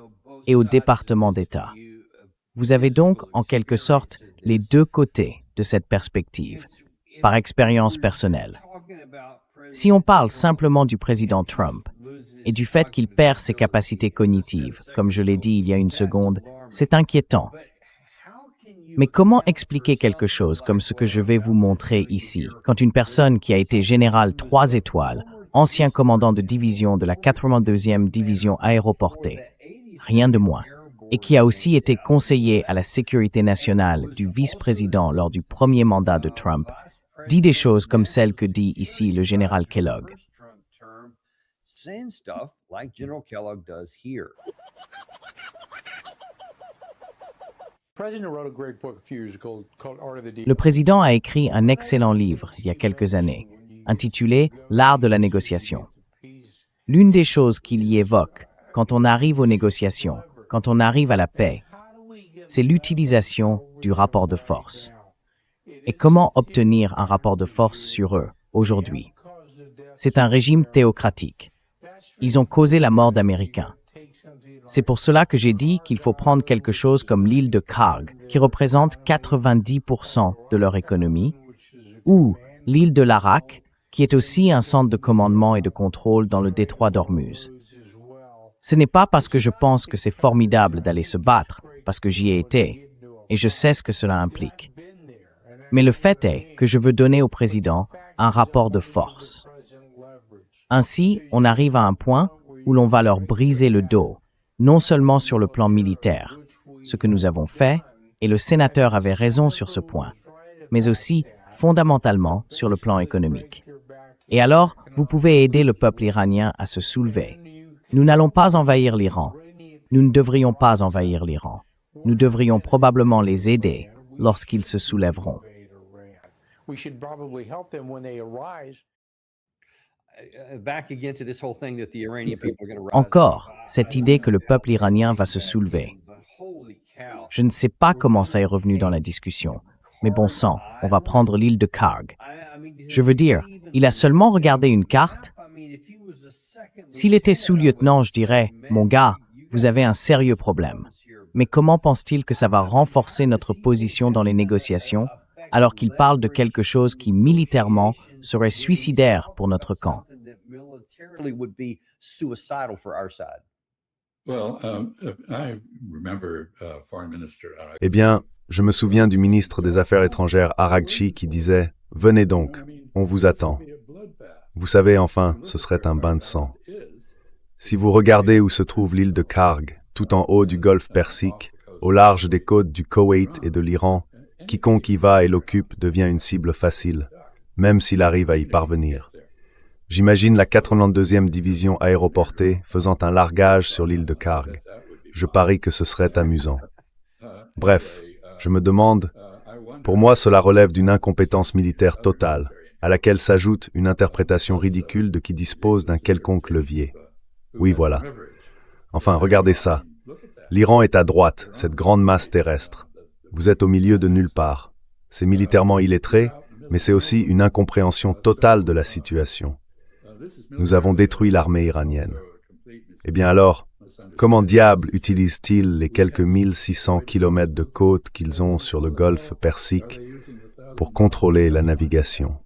et au département d'État. Vous avez donc, en quelque sorte, les deux côtés de cette perspective, par expérience personnelle. Si on parle simplement du président Trump et du fait qu'il perd ses capacités cognitives, comme je l'ai dit il y a une seconde, c'est inquiétant. Mais comment expliquer quelque chose comme ce que je vais vous montrer ici, quand une personne qui a été général 3 étoiles, ancien commandant de division de la 82e division aéroportée, rien de moins, et qui a aussi été conseiller à la sécurité nationale du vice-président lors du premier mandat de Trump, dit des choses comme celles que dit ici le général Kellogg. Le président a écrit un excellent livre il y a quelques années, intitulé « L'art de la négociation ». L'une des choses qu'il y évoque, quand on arrive aux négociations, quand on arrive à la paix, c'est l'utilisation du rapport de force. Et comment obtenir un rapport de force sur eux, aujourd'hui? C'est un régime théocratique. Ils ont causé la mort d'Américains. C'est pour cela que j'ai dit qu'il faut prendre quelque chose comme l'île de Kharg, qui représente 90% de leur économie, ou l'île de Larak, qui est aussi un centre de commandement et de contrôle dans le détroit d'Ormuz. Ce n'est pas parce que je pense que c'est formidable d'aller se battre, parce que j'y ai été, et je sais ce que cela implique. Mais le fait est que je veux donner au président un rapport de force. Ainsi, on arrive à un point où l'on va leur briser le dos, non seulement sur le plan militaire, ce que nous avons fait, et le sénateur avait raison sur ce point, mais aussi fondamentalement sur le plan économique. Et alors, vous pouvez aider le peuple iranien à se soulever. Nous n'allons pas envahir l'Iran. Nous ne devrions pas envahir l'Iran. Nous devrions probablement les aider lorsqu'ils se soulèveront. Encore, cette idée que le peuple iranien va se soulever. Je ne sais pas comment ça est revenu dans la discussion, mais bon sang, on va prendre l'île de Kharg. Je veux dire, il a seulement regardé une carte. S'il était sous-lieutenant, je dirais, « Mon gars, vous avez un sérieux problème. » Mais comment pense-t-il que ça va renforcer notre position dans les négociations, alors qu'il parle de quelque chose qui, militairement, serait suicidaire pour notre camp? Eh bien, je me souviens du ministre des Affaires étrangères Araghchi qui disait « Venez donc, on vous attend. » Vous savez, enfin, ce serait un bain de sang. Si vous regardez où se trouve l'île de Kharg, tout en haut du golfe Persique, au large des côtes du Koweït et de l'Iran, quiconque y va et l'occupe devient une cible facile, même s'il arrive à y parvenir. J'imagine la 82e division aéroportée faisant un largage sur l'île de Kharg. Je parie que ce serait amusant. Bref, je me demande, pour moi cela relève d'une incompétence militaire totale, à laquelle s'ajoute une interprétation ridicule de qui dispose d'un quelconque levier. Oui, voilà. Enfin, regardez ça. L'Iran est à droite, cette grande masse terrestre. Vous êtes au milieu de nulle part. C'est militairement illettré, mais c'est aussi une incompréhension totale de la situation. Nous avons détruit l'armée iranienne. Eh bien alors, comment diable utilisent-ils les quelques 1600 kilomètres de côte qu'ils ont sur le golfe Persique pour contrôler la navigation?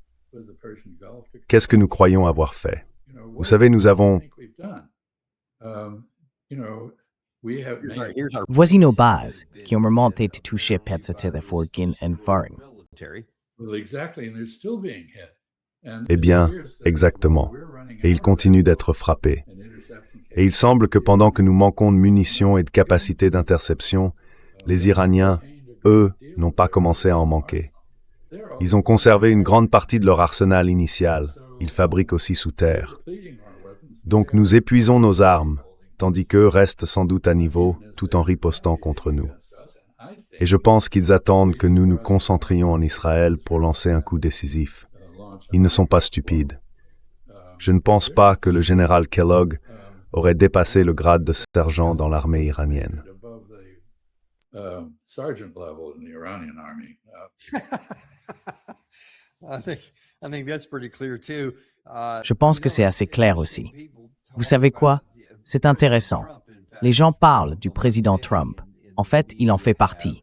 Qu'est-ce que nous croyons avoir fait? Vous savez, nous avons... Voici nos bases qui ont remonté de toucher Petzete Fort Gin et Faring. Eh bien, exactement. Et ils continuent d'être frappés. Et il semble que pendant que nous manquons de munitions et de capacités d'interception, les Iraniens, eux, n'ont pas commencé à en manquer. Ils ont conservé une grande partie de leur arsenal initial. Ils fabriquent aussi sous terre. Donc nous épuisons nos armes, tandis qu'eux restent sans doute à niveau, tout en ripostant contre nous. Et je pense qu'ils attendent que nous nous concentrions en Israël pour lancer un coup décisif. Ils ne sont pas stupides. Je ne pense pas que le général Kellogg aurait dépassé le grade de sergent dans l'armée iranienne. Je pense que c'est assez clair aussi. Vous savez quoi? C'est intéressant. Les gens parlent du président Trump. En fait, il en fait partie.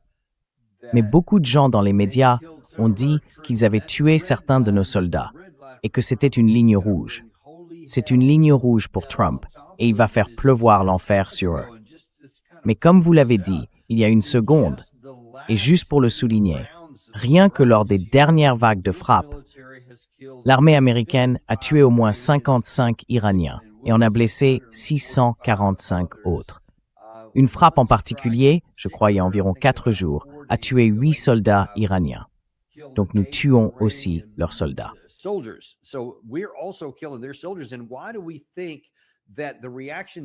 Mais beaucoup de gens dans les médias ont dit qu'ils avaient tué certains de nos soldats et que c'était une ligne rouge. C'est une ligne rouge pour Trump et il va faire pleuvoir l'enfer sur eux. Mais comme vous l'avez dit, il y a une seconde, et juste pour le souligner, rien que lors des dernières vagues de frappe, l'armée américaine a tué au moins 55 Iraniens et en a blessé 645 autres. Une frappe en particulier, je crois il y a environ 4 jours, a tué 8 soldats iraniens. Donc nous tuons aussi leurs soldats.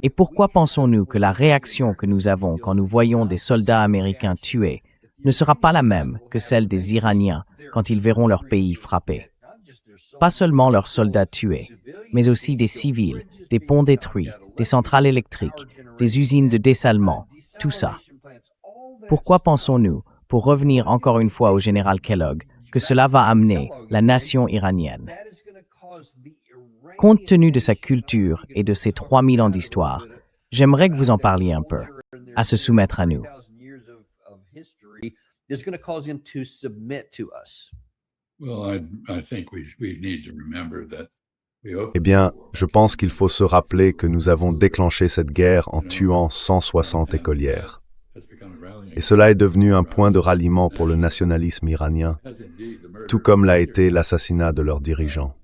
Et pourquoi pensons-nous que la réaction que nous avons quand nous voyons des soldats américains tués ne sera pas la même que celle des Iraniens quand ils verront leur pays frappé? Pas seulement leurs soldats tués, mais aussi des civils, des ponts détruits, des centrales électriques, des usines de dessalement, tout ça. Pourquoi pensons-nous, pour revenir encore une fois au général Kellogg, que cela va amener la nation iranienne? Compte tenu de sa culture et de ses 3000 ans d'histoire, j'aimerais que vous en parliez un peu, à se soumettre à nous. Eh bien, je pense qu'il faut se rappeler que nous avons déclenché cette guerre en tuant 160 écolières. Et cela est devenu un point de ralliement pour le nationalisme iranien, tout comme l'a été l'assassinat de leurs dirigeants.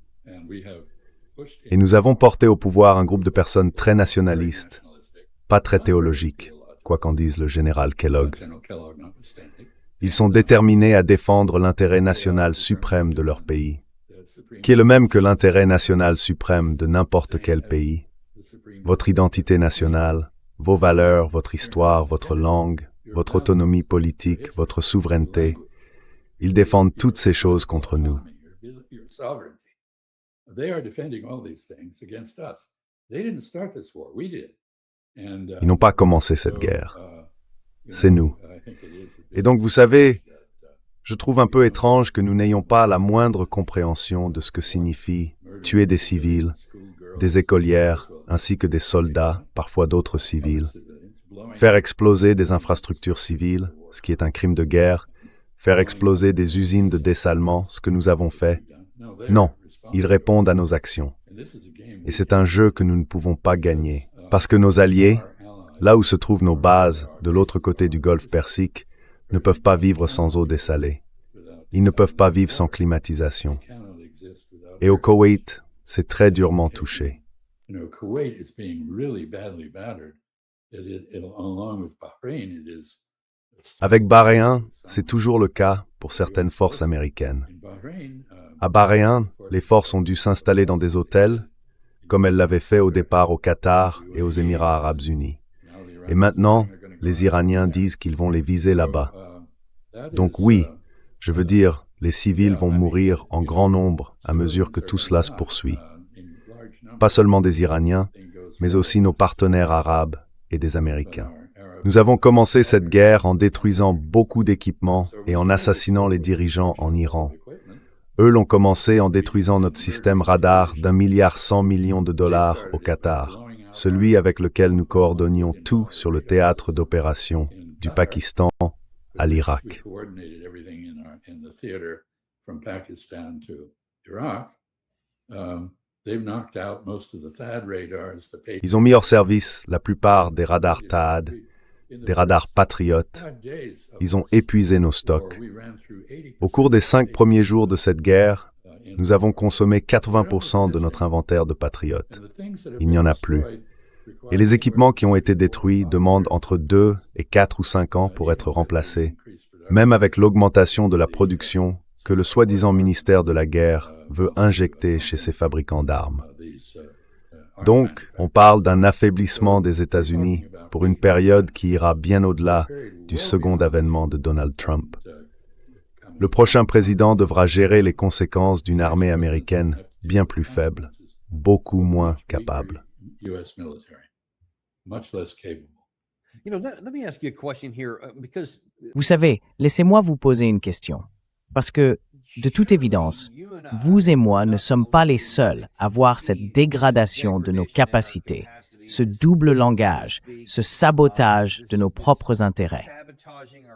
Et nous avons porté au pouvoir un groupe de personnes très nationalistes, pas très théologiques, quoi qu'en dise le général Kellogg. Ils sont déterminés à défendre l'intérêt national suprême de leur pays, qui est le même que l'intérêt national suprême de n'importe quel pays. Votre identité nationale, vos valeurs, votre histoire, votre langue, votre autonomie politique, votre souveraineté. Ils défendent toutes ces choses contre nous. Ils n'ont pas commencé cette guerre. C'est nous. Et donc, vous savez, je trouve un peu étrange que nous n'ayons pas la moindre compréhension de ce que signifie tuer des civils, des écolières, ainsi que des soldats, parfois d'autres civils, faire exploser des infrastructures civiles, ce qui est un crime de guerre, faire exploser des usines de dessalement, ce que nous avons fait. Non, ils répondent à nos actions. Et c'est un jeu que nous ne pouvons pas gagner, parce que nos alliés, là où se trouvent nos bases, de l'autre côté du golfe Persique, ne peuvent pas vivre sans eau dessalée. Ils ne peuvent pas vivre sans climatisation. Et au Koweït, c'est très durement touché. Avec Bahreïn, c'est toujours le cas pour certaines forces américaines. À Bahreïn, les forces ont dû s'installer dans des hôtels, comme elles l'avaient fait au départ au Qatar et aux Émirats arabes unis. Et maintenant, les Iraniens disent qu'ils vont les viser là-bas. Donc oui, je veux dire, les civils vont mourir en grand nombre à mesure que tout cela se poursuit. Pas seulement des Iraniens, mais aussi nos partenaires arabes et des Américains. Nous avons commencé cette guerre en détruisant beaucoup d'équipements et en assassinant les dirigeants en Iran. Eux l'ont commencé en détruisant notre système radar d'1,1 milliard de dollars au Qatar, celui avec lequel nous coordonnions tout sur le théâtre d'opération du Pakistan à l'Irak. Ils ont mis hors service la plupart des radars THAAD, des radars Patriot. Ils ont épuisé nos stocks. Au cours des 5 premiers jours de cette guerre, nous avons consommé 80% de notre inventaire de Patriot. Il n'y en a plus. Et les équipements qui ont été détruits demandent entre 2 et 4 ou 5 ans pour être remplacés, même avec l'augmentation de la production que le soi-disant ministère de la Guerre veut injecter chez ses fabricants d'armes. Donc, on parle d'un affaiblissement des États-Unis pour une période qui ira bien au-delà du second avènement de Donald Trump. Le prochain président devra gérer les conséquences d'une armée américaine bien plus faible, beaucoup moins capable. Vous savez, laissez-moi vous poser une question. Parce que De toute évidence, vous et moi ne sommes pas les seuls à voir cette dégradation de nos capacités, ce double langage, ce sabotage de nos propres intérêts.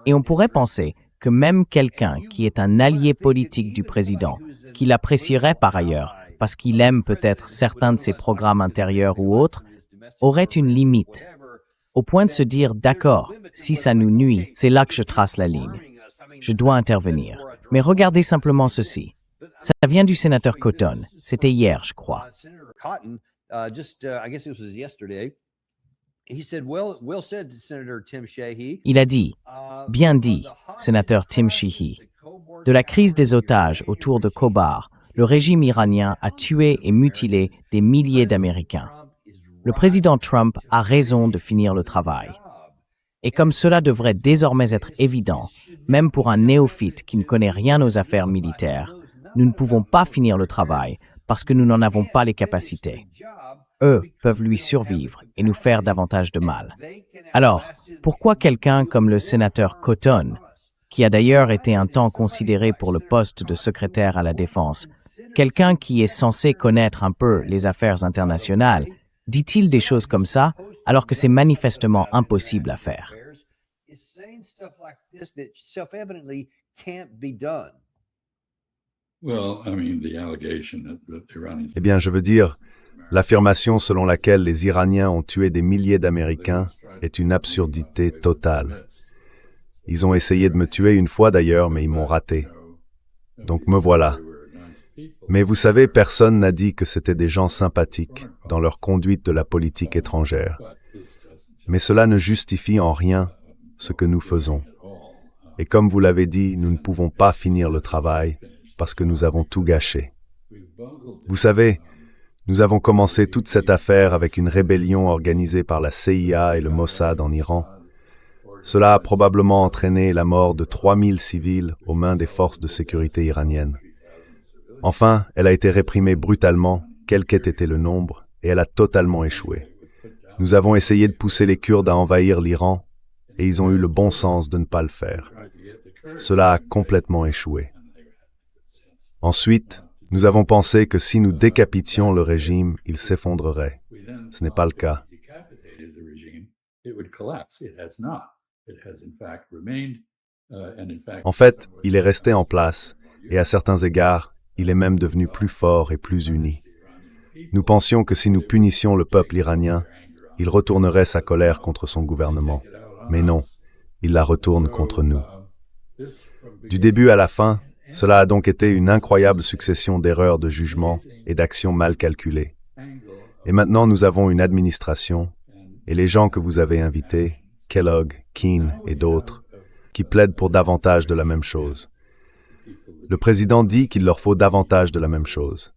Et on pourrait penser que même quelqu'un qui est un allié politique du président, qui l'apprécierait par ailleurs, parce qu'il aime peut-être certains de ses programmes intérieurs ou autres, aurait une limite, au point de se dire « d'accord, si ça nous nuit, c'est là que je trace la ligne. Je dois intervenir. » Mais regardez simplement ceci. Ça vient du sénateur Cotton. C'était hier, je crois. Il a dit, bien dit, sénateur Tim Sheehy, de la crise des otages autour de Khobar, le régime iranien a tué et mutilé des milliers d'Américains. Le président Trump a raison de finir le travail. Et comme cela devrait désormais être évident, même pour un néophyte qui ne connaît rien aux affaires militaires, nous ne pouvons pas finir le travail parce que nous n'en avons pas les capacités. Eux peuvent lui survivre et nous faire davantage de mal. Alors, pourquoi quelqu'un comme le sénateur Cotton, qui a d'ailleurs été un temps considéré pour le poste de secrétaire à la Défense, quelqu'un qui est censé connaître un peu les affaires internationales, dit-il des choses comme ça alors que c'est manifestement impossible à faire? Eh bien, je veux dire, l'affirmation selon laquelle les Iraniens ont tué des milliers d'Américains est une absurdité totale. Ils ont essayé de me tuer une fois d'ailleurs, mais ils m'ont raté. Donc me voilà. Mais vous savez, personne n'a dit que c'était des gens sympathiques dans leur conduite de la politique étrangère. Mais cela ne justifie en rien ce que nous faisons. Et comme vous l'avez dit, nous ne pouvons pas finir le travail parce que nous avons tout gâché. Vous savez, nous avons commencé toute cette affaire avec une rébellion organisée par la CIA et le Mossad en Iran. Cela a probablement entraîné la mort de 3000 civils aux mains des forces de sécurité iraniennes. Enfin, elle a été réprimée brutalement, quel qu'ait été le nombre, et elle a totalement échoué. Nous avons essayé de pousser les Kurdes à envahir l'Iran, et ils ont eu le bon sens de ne pas le faire. Cela a complètement échoué. Ensuite, nous avons pensé que si nous décapitions le régime, il s'effondrerait. Ce n'est pas le cas. En fait, il est resté en place, et à certains égards, il est même devenu plus fort et plus uni. Nous pensions que si nous punissions le peuple iranien, il retournerait sa colère contre son gouvernement. Mais non, il la retourne contre nous. Du début à la fin, cela a donc été une incroyable succession d'erreurs de jugement et d'actions mal calculées. Et maintenant, nous avons une administration, et les gens que vous avez invités, Kellogg, Keane et d'autres, qui plaident pour davantage de la même chose. Le président dit qu'il leur faut davantage de la même chose.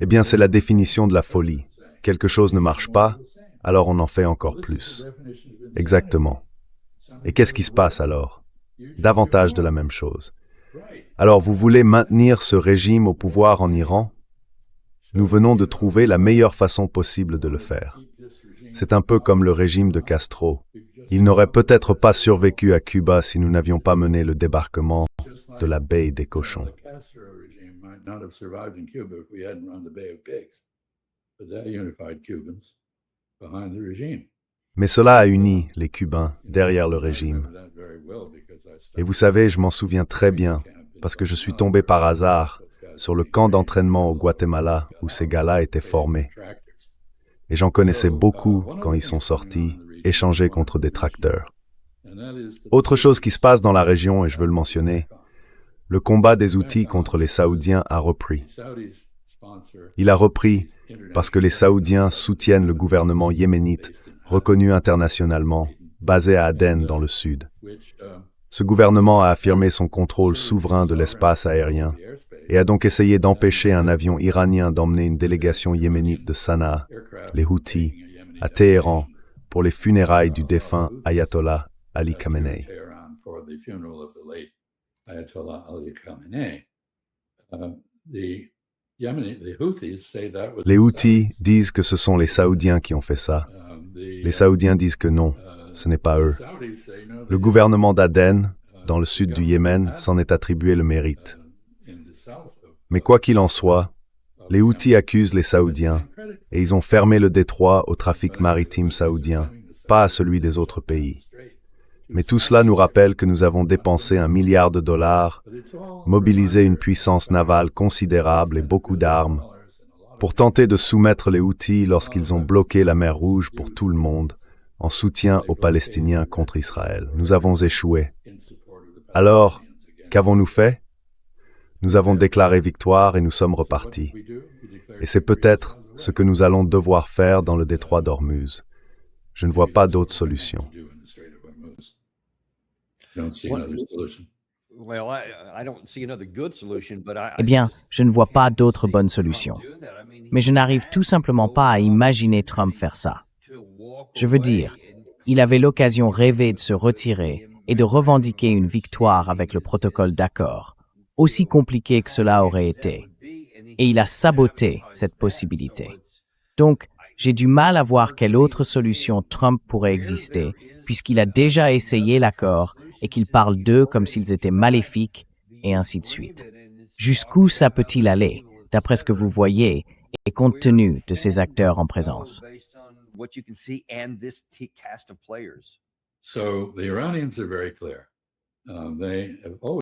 Eh bien, c'est la définition de la folie. Quelque chose ne marche pas, alors on en fait encore plus. Exactement. Et qu'est-ce qui se passe alors? Davantage de la même chose. Alors, vous voulez maintenir ce régime au pouvoir en Iran? Nous venons de trouver la meilleure façon possible de le faire. C'est un peu comme le régime de Castro. Il n'aurait peut-être pas survécu à Cuba si nous n'avions pas mené le débarquement de la baie des cochons. Mais cela a uni les Cubains derrière le régime. Et vous savez, je m'en souviens très bien, parce que je suis tombé par hasard sur le camp d'entraînement au Guatemala où ces gars-là étaient formés. Et j'en connaissais beaucoup quand ils sont sortis, échangés contre des tracteurs. Autre chose qui se passe dans la région, et je veux le mentionner, le combat des Houthis contre les Saoudiens a repris. Il a repris parce que les Saoudiens soutiennent le gouvernement yéménite, reconnu internationalement, basé à Aden dans le sud. Ce gouvernement a affirmé son contrôle souverain de l'espace aérien et a donc essayé d'empêcher un avion iranien d'emmener une délégation yéménite de Sanaa, les Houthis, à Téhéran pour les funérailles du défunt Ayatollah Ali Khamenei. Les Houthis disent que ce sont les Saoudiens qui ont fait ça. Les Saoudiens disent que non, ce n'est pas eux. Le gouvernement d'Aden, dans le sud du Yémen, s'en est attribué le mérite. Mais quoi qu'il en soit, les Houthis accusent les Saoudiens et ils ont fermé le détroit au trafic maritime saoudien, pas à celui des autres pays. Mais tout cela nous rappelle que nous avons dépensé $1 milliard, mobilisé une puissance navale considérable et beaucoup d'armes pour tenter de soumettre les Houthis lorsqu'ils ont bloqué la mer Rouge pour tout le monde, en soutien aux Palestiniens contre Israël. Nous avons échoué. Alors, qu'avons-nous fait? Nous avons déclaré victoire et nous sommes repartis. Et c'est peut-être ce que nous allons devoir faire dans le détroit d'Ormuz. Je ne vois pas d'autre solution. Eh bien, je ne vois pas d'autre bonne solution. Mais je n'arrive tout simplement pas à imaginer Trump faire ça. Je veux dire, il avait l'occasion rêvée de se retirer et de revendiquer une victoire avec le protocole d'accord, aussi compliqué que cela aurait été. Et il a saboté cette possibilité. Donc, j'ai du mal à voir quelle autre solution Trump pourrait exister, puisqu'il a déjà essayé l'accord et qu'il parle d'eux comme s'ils étaient maléfiques, et ainsi de suite. Jusqu'où ça peut-il aller, d'après ce que vous voyez, et compte tenu de ces acteurs en présence?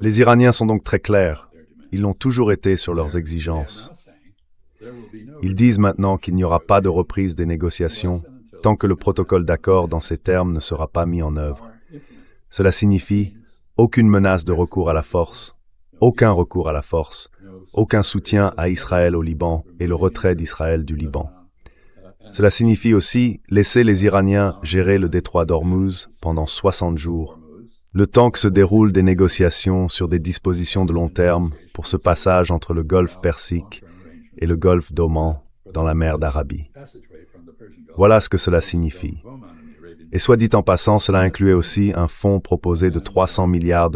Les Iraniens sont donc très clairs. Ils l'ont toujours été sur leurs exigences. Ils disent maintenant qu'il n'y aura pas de reprise des négociations tant que le protocole d'accord dans ces termes ne sera pas mis en œuvre. Cela signifie aucune menace de recours à la force, aucun recours à la force, aucun soutien à Israël au Liban et le retrait d'Israël du Liban. Cela signifie aussi laisser les Iraniens gérer le détroit d'Ormuz pendant 60 jours, le temps que se déroulent des négociations sur des dispositions de long terme pour ce passage entre le golfe Persique et le golfe d'Oman dans la mer d'Arabie. Voilà ce que cela signifie. Et soit dit en passant, cela incluait aussi un fonds proposé de $300 milliards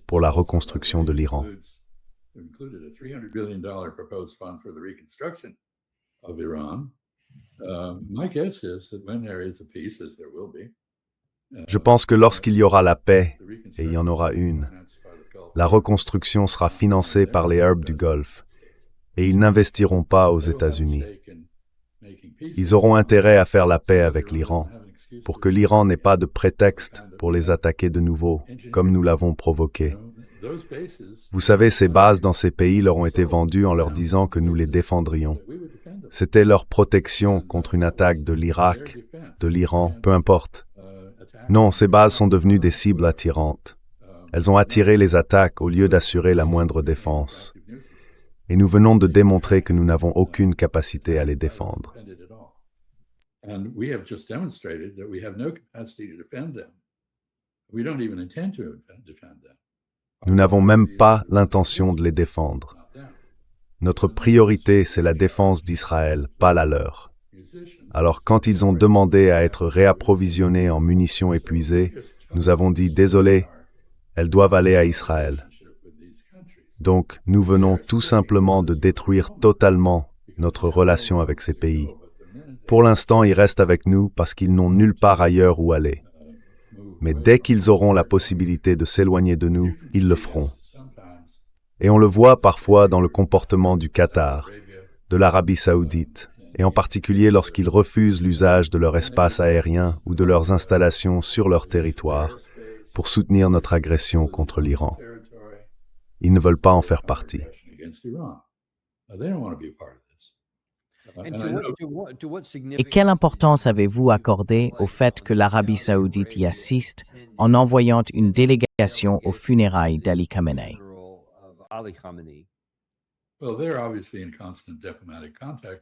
pour la reconstruction de l'Iran. Je pense que lorsqu'il y aura la paix, et il y en aura une, la reconstruction sera financée par les Arabes du Golfe, et ils n'investiront pas aux États-Unis. Ils auront intérêt à faire la paix avec l'Iran, pour que l'Iran n'ait pas de prétexte pour les attaquer de nouveau, comme nous l'avons provoqué. Vous savez, ces bases dans ces pays leur ont été vendues en leur disant que nous les défendrions. C'était leur protection contre une attaque de l'Irak, de l'Iran, peu importe. Non, ces bases sont devenues des cibles attirantes. Elles ont attiré les attaques au lieu d'assurer la moindre défense. Et nous venons de démontrer que nous n'avons aucune capacité à les défendre. Nous n'avons même pas l'intention de les défendre. Notre priorité, c'est la défense d'Israël, pas la leur. Alors quand ils ont demandé à être réapprovisionnés en munitions épuisées, nous avons dit « Désolé, elles doivent aller à Israël ». Donc, nous venons tout simplement de détruire totalement notre relation avec ces pays. Pour l'instant, ils restent avec nous parce qu'ils n'ont nulle part ailleurs où aller. Mais dès qu'ils auront la possibilité de s'éloigner de nous, ils le feront. Et on le voit parfois dans le comportement du Qatar, de l'Arabie saoudite, et en particulier lorsqu'ils refusent l'usage de leur espace aérien ou de leurs installations sur leur territoire pour soutenir notre agression contre l'Iran. Ils ne veulent pas en faire partie. Et quelle importance avez-vous accordé au fait que l'Arabie saoudite y assiste en envoyant une délégation aux funérailles d'Ali Khamenei?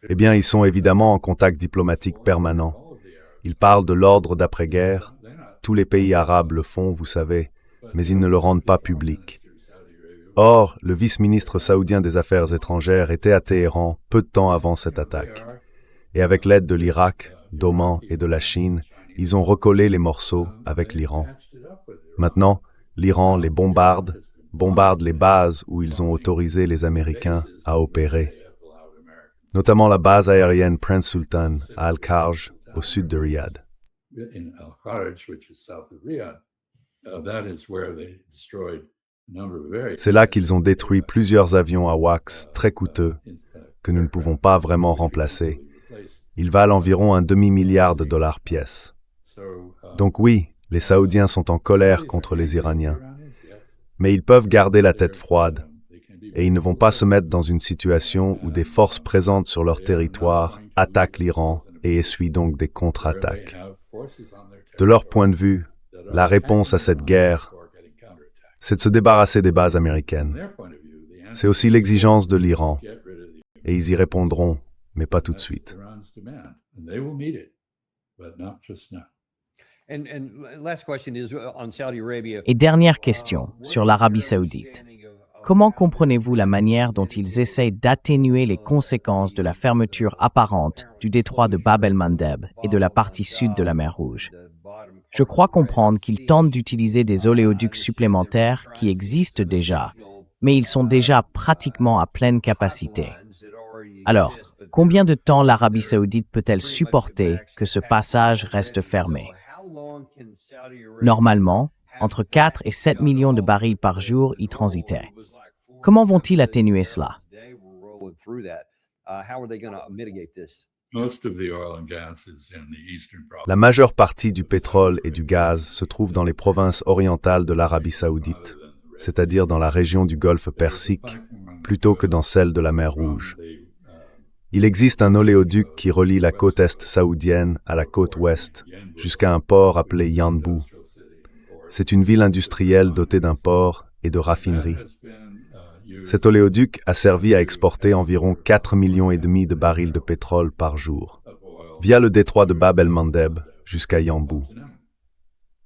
Eh bien, ils sont évidemment en contact diplomatique permanent. Ils parlent de l'ordre d'après-guerre. Tous les pays arabes le font, vous savez, mais ils ne le rendent pas public. Or, le vice-ministre saoudien des Affaires étrangères était à Téhéran peu de temps avant cette attaque. Et avec l'aide de l'Irak, d'Oman et de la Chine, ils ont recollé les morceaux avec l'Iran. Maintenant, l'Iran les bombarde les bases où ils ont autorisé les Américains à opérer, notamment la base aérienne Prince Sultan à Al-Kharj, au sud de Riyad. C'est là qu'ils ont détruit plusieurs avions AWACS très coûteux que nous ne pouvons pas vraiment remplacer. Ils valent environ un demi-milliard de dollars pièce. Donc oui, les Saoudiens sont en colère contre les Iraniens. Mais ils peuvent garder la tête froide et ils ne vont pas se mettre dans une situation où des forces présentes sur leur territoire attaquent l'Iran et essuient donc des contre-attaques. De leur point de vue, la réponse à cette guerre, c'est de se débarrasser des bases américaines. C'est aussi l'exigence de l'Iran et ils y répondront, mais pas tout de suite. Et dernière question sur l'Arabie saoudite. Comment comprenez-vous la manière dont ils essayent d'atténuer les conséquences de la fermeture apparente du détroit de Bab el-Mandeb et de la partie sud de la mer Rouge? Je crois comprendre qu'ils tentent d'utiliser des oléoducs supplémentaires qui existent déjà, mais ils sont déjà pratiquement à pleine capacité. Alors, combien de temps l'Arabie saoudite peut-elle supporter que ce passage reste fermé? Normalement, entre 4 et 7 millions de barils par jour y transitaient. Comment vont-ils atténuer cela? La majeure partie du pétrole et du gaz se trouve dans les provinces orientales de l'Arabie saoudite, c'est-à-dire dans la région du Golfe Persique, plutôt que dans celle de la mer Rouge. Il existe un oléoduc qui relie la côte est saoudienne à la côte ouest, jusqu'à un port appelé Yanbu. C'est une ville industrielle dotée d'un port et de raffineries. Cet oléoduc a servi à exporter environ 4,5 millions de barils de pétrole par jour, via le détroit de Bab el-Mandeb jusqu'à Yanbu.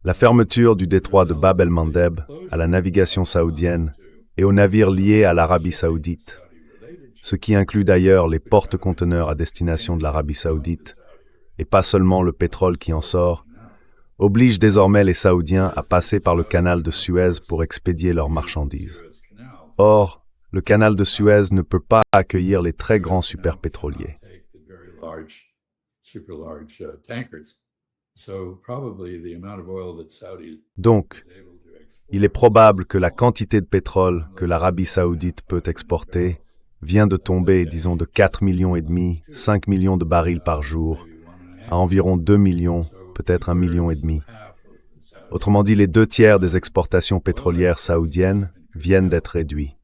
La fermeture du détroit de Bab el-Mandeb à la navigation saoudienne et aux navires liés à l'Arabie saoudite, ce qui inclut d'ailleurs les porte-conteneurs à destination de l'Arabie saoudite, et pas seulement le pétrole qui en sort, oblige désormais les Saoudiens à passer par le canal de Suez pour expédier leurs marchandises. Or, le canal de Suez ne peut pas accueillir les très grands superpétroliers. Donc, il est probable que la quantité de pétrole que l'Arabie saoudite peut exporter vient de tomber, disons, de 4,5 millions, 5 millions de barils par jour, à environ 2 millions, peut-être 1,5 million. Autrement dit, les 2/3 des exportations pétrolières saoudiennes viennent d'être réduits.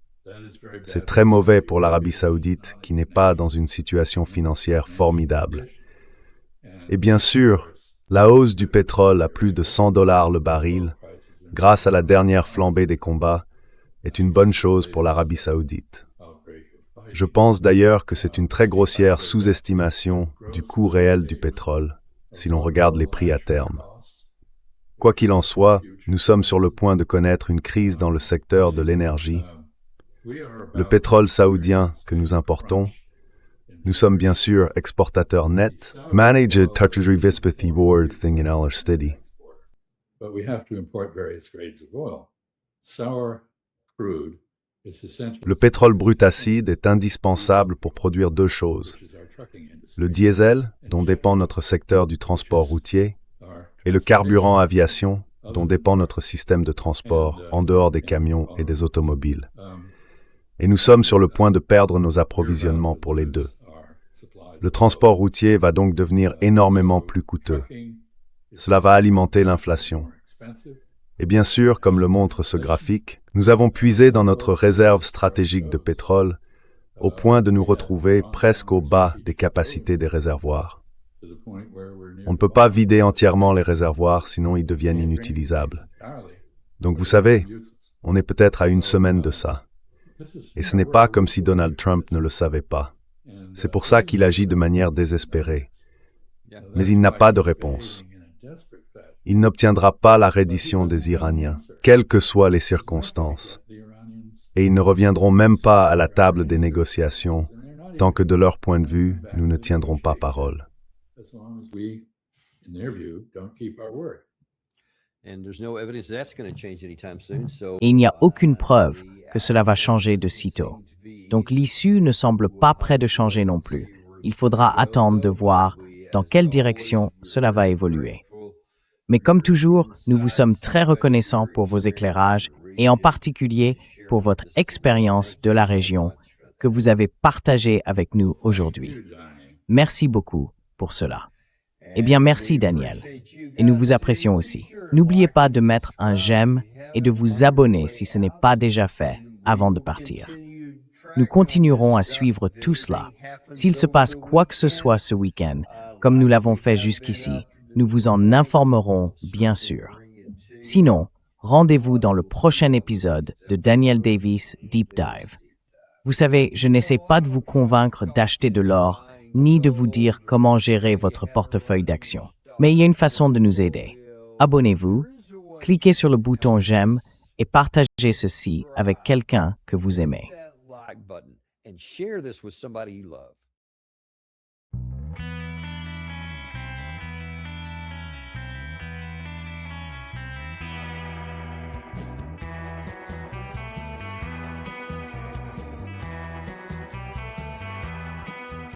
C'est très mauvais pour l'Arabie saoudite qui n'est pas dans une situation financière formidable. Et bien sûr, la hausse du pétrole à plus de $100 le baril, grâce à la dernière flambée des combats, est une bonne chose pour l'Arabie saoudite. Je pense d'ailleurs que c'est une très grossière sous-estimation du coût réel du pétrole, si l'on regarde les prix à terme. Quoi qu'il en soit, nous sommes sur le point de connaître une crise dans le secteur de l'énergie. Le pétrole saoudien que nous importons, nous sommes bien sûr exportateurs nets. Manager Tartary Vispathy Ward Thing in Aller Steady. Le pétrole brut acide est indispensable pour produire deux choses. Le diesel, dont dépend notre secteur du transport routier, et le carburant aviation, dont dépend notre système de transport en dehors des camions et des automobiles. Et nous sommes sur le point de perdre nos approvisionnements pour les deux. Le transport routier va donc devenir énormément plus coûteux. Cela va alimenter l'inflation. Et bien sûr, comme le montre ce graphique, nous avons puisé dans notre réserve stratégique de pétrole au point de nous retrouver presque au bas des capacités des réservoirs. On ne peut pas vider entièrement les réservoirs, sinon ils deviennent inutilisables. Donc vous savez, on est peut-être à une semaine de ça. Et ce n'est pas comme si Donald Trump ne le savait pas. C'est pour ça qu'il agit de manière désespérée. Mais il n'a pas de réponse. Il n'obtiendra pas la reddition des Iraniens, quelles que soient les circonstances. Et ils ne reviendront même pas à la table des négociations, tant que de leur point de vue, nous ne tiendrons pas parole. Et il n'y a aucune preuve que cela va changer de sitôt. Donc l'issue ne semble pas près de changer non plus. Il faudra attendre de voir dans quelle direction cela va évoluer. Mais comme toujours, nous vous sommes très reconnaissants pour vos éclairages et en particulier pour votre expérience de la région que vous avez partagée avec nous aujourd'hui. Merci beaucoup pour cela. Eh bien, merci Daniel. Et nous vous apprécions aussi. N'oubliez pas de mettre un j'aime et de vous abonner si ce n'est pas déjà fait avant de partir. Nous continuerons à suivre tout cela. S'il se passe quoi que ce soit ce week-end, comme nous l'avons fait jusqu'ici, nous vous en informerons bien sûr. Sinon, rendez-vous dans le prochain épisode de Daniel Davis Deep Dive. Vous savez, je n'essaie pas de vous convaincre d'acheter de l'or, ni de vous dire comment gérer votre portefeuille d'actions. Mais il y a une façon de nous aider. Abonnez-vous, cliquez sur le bouton j'aime et partagez ceci avec quelqu'un que vous aimez. That like button and share this with somebody you love.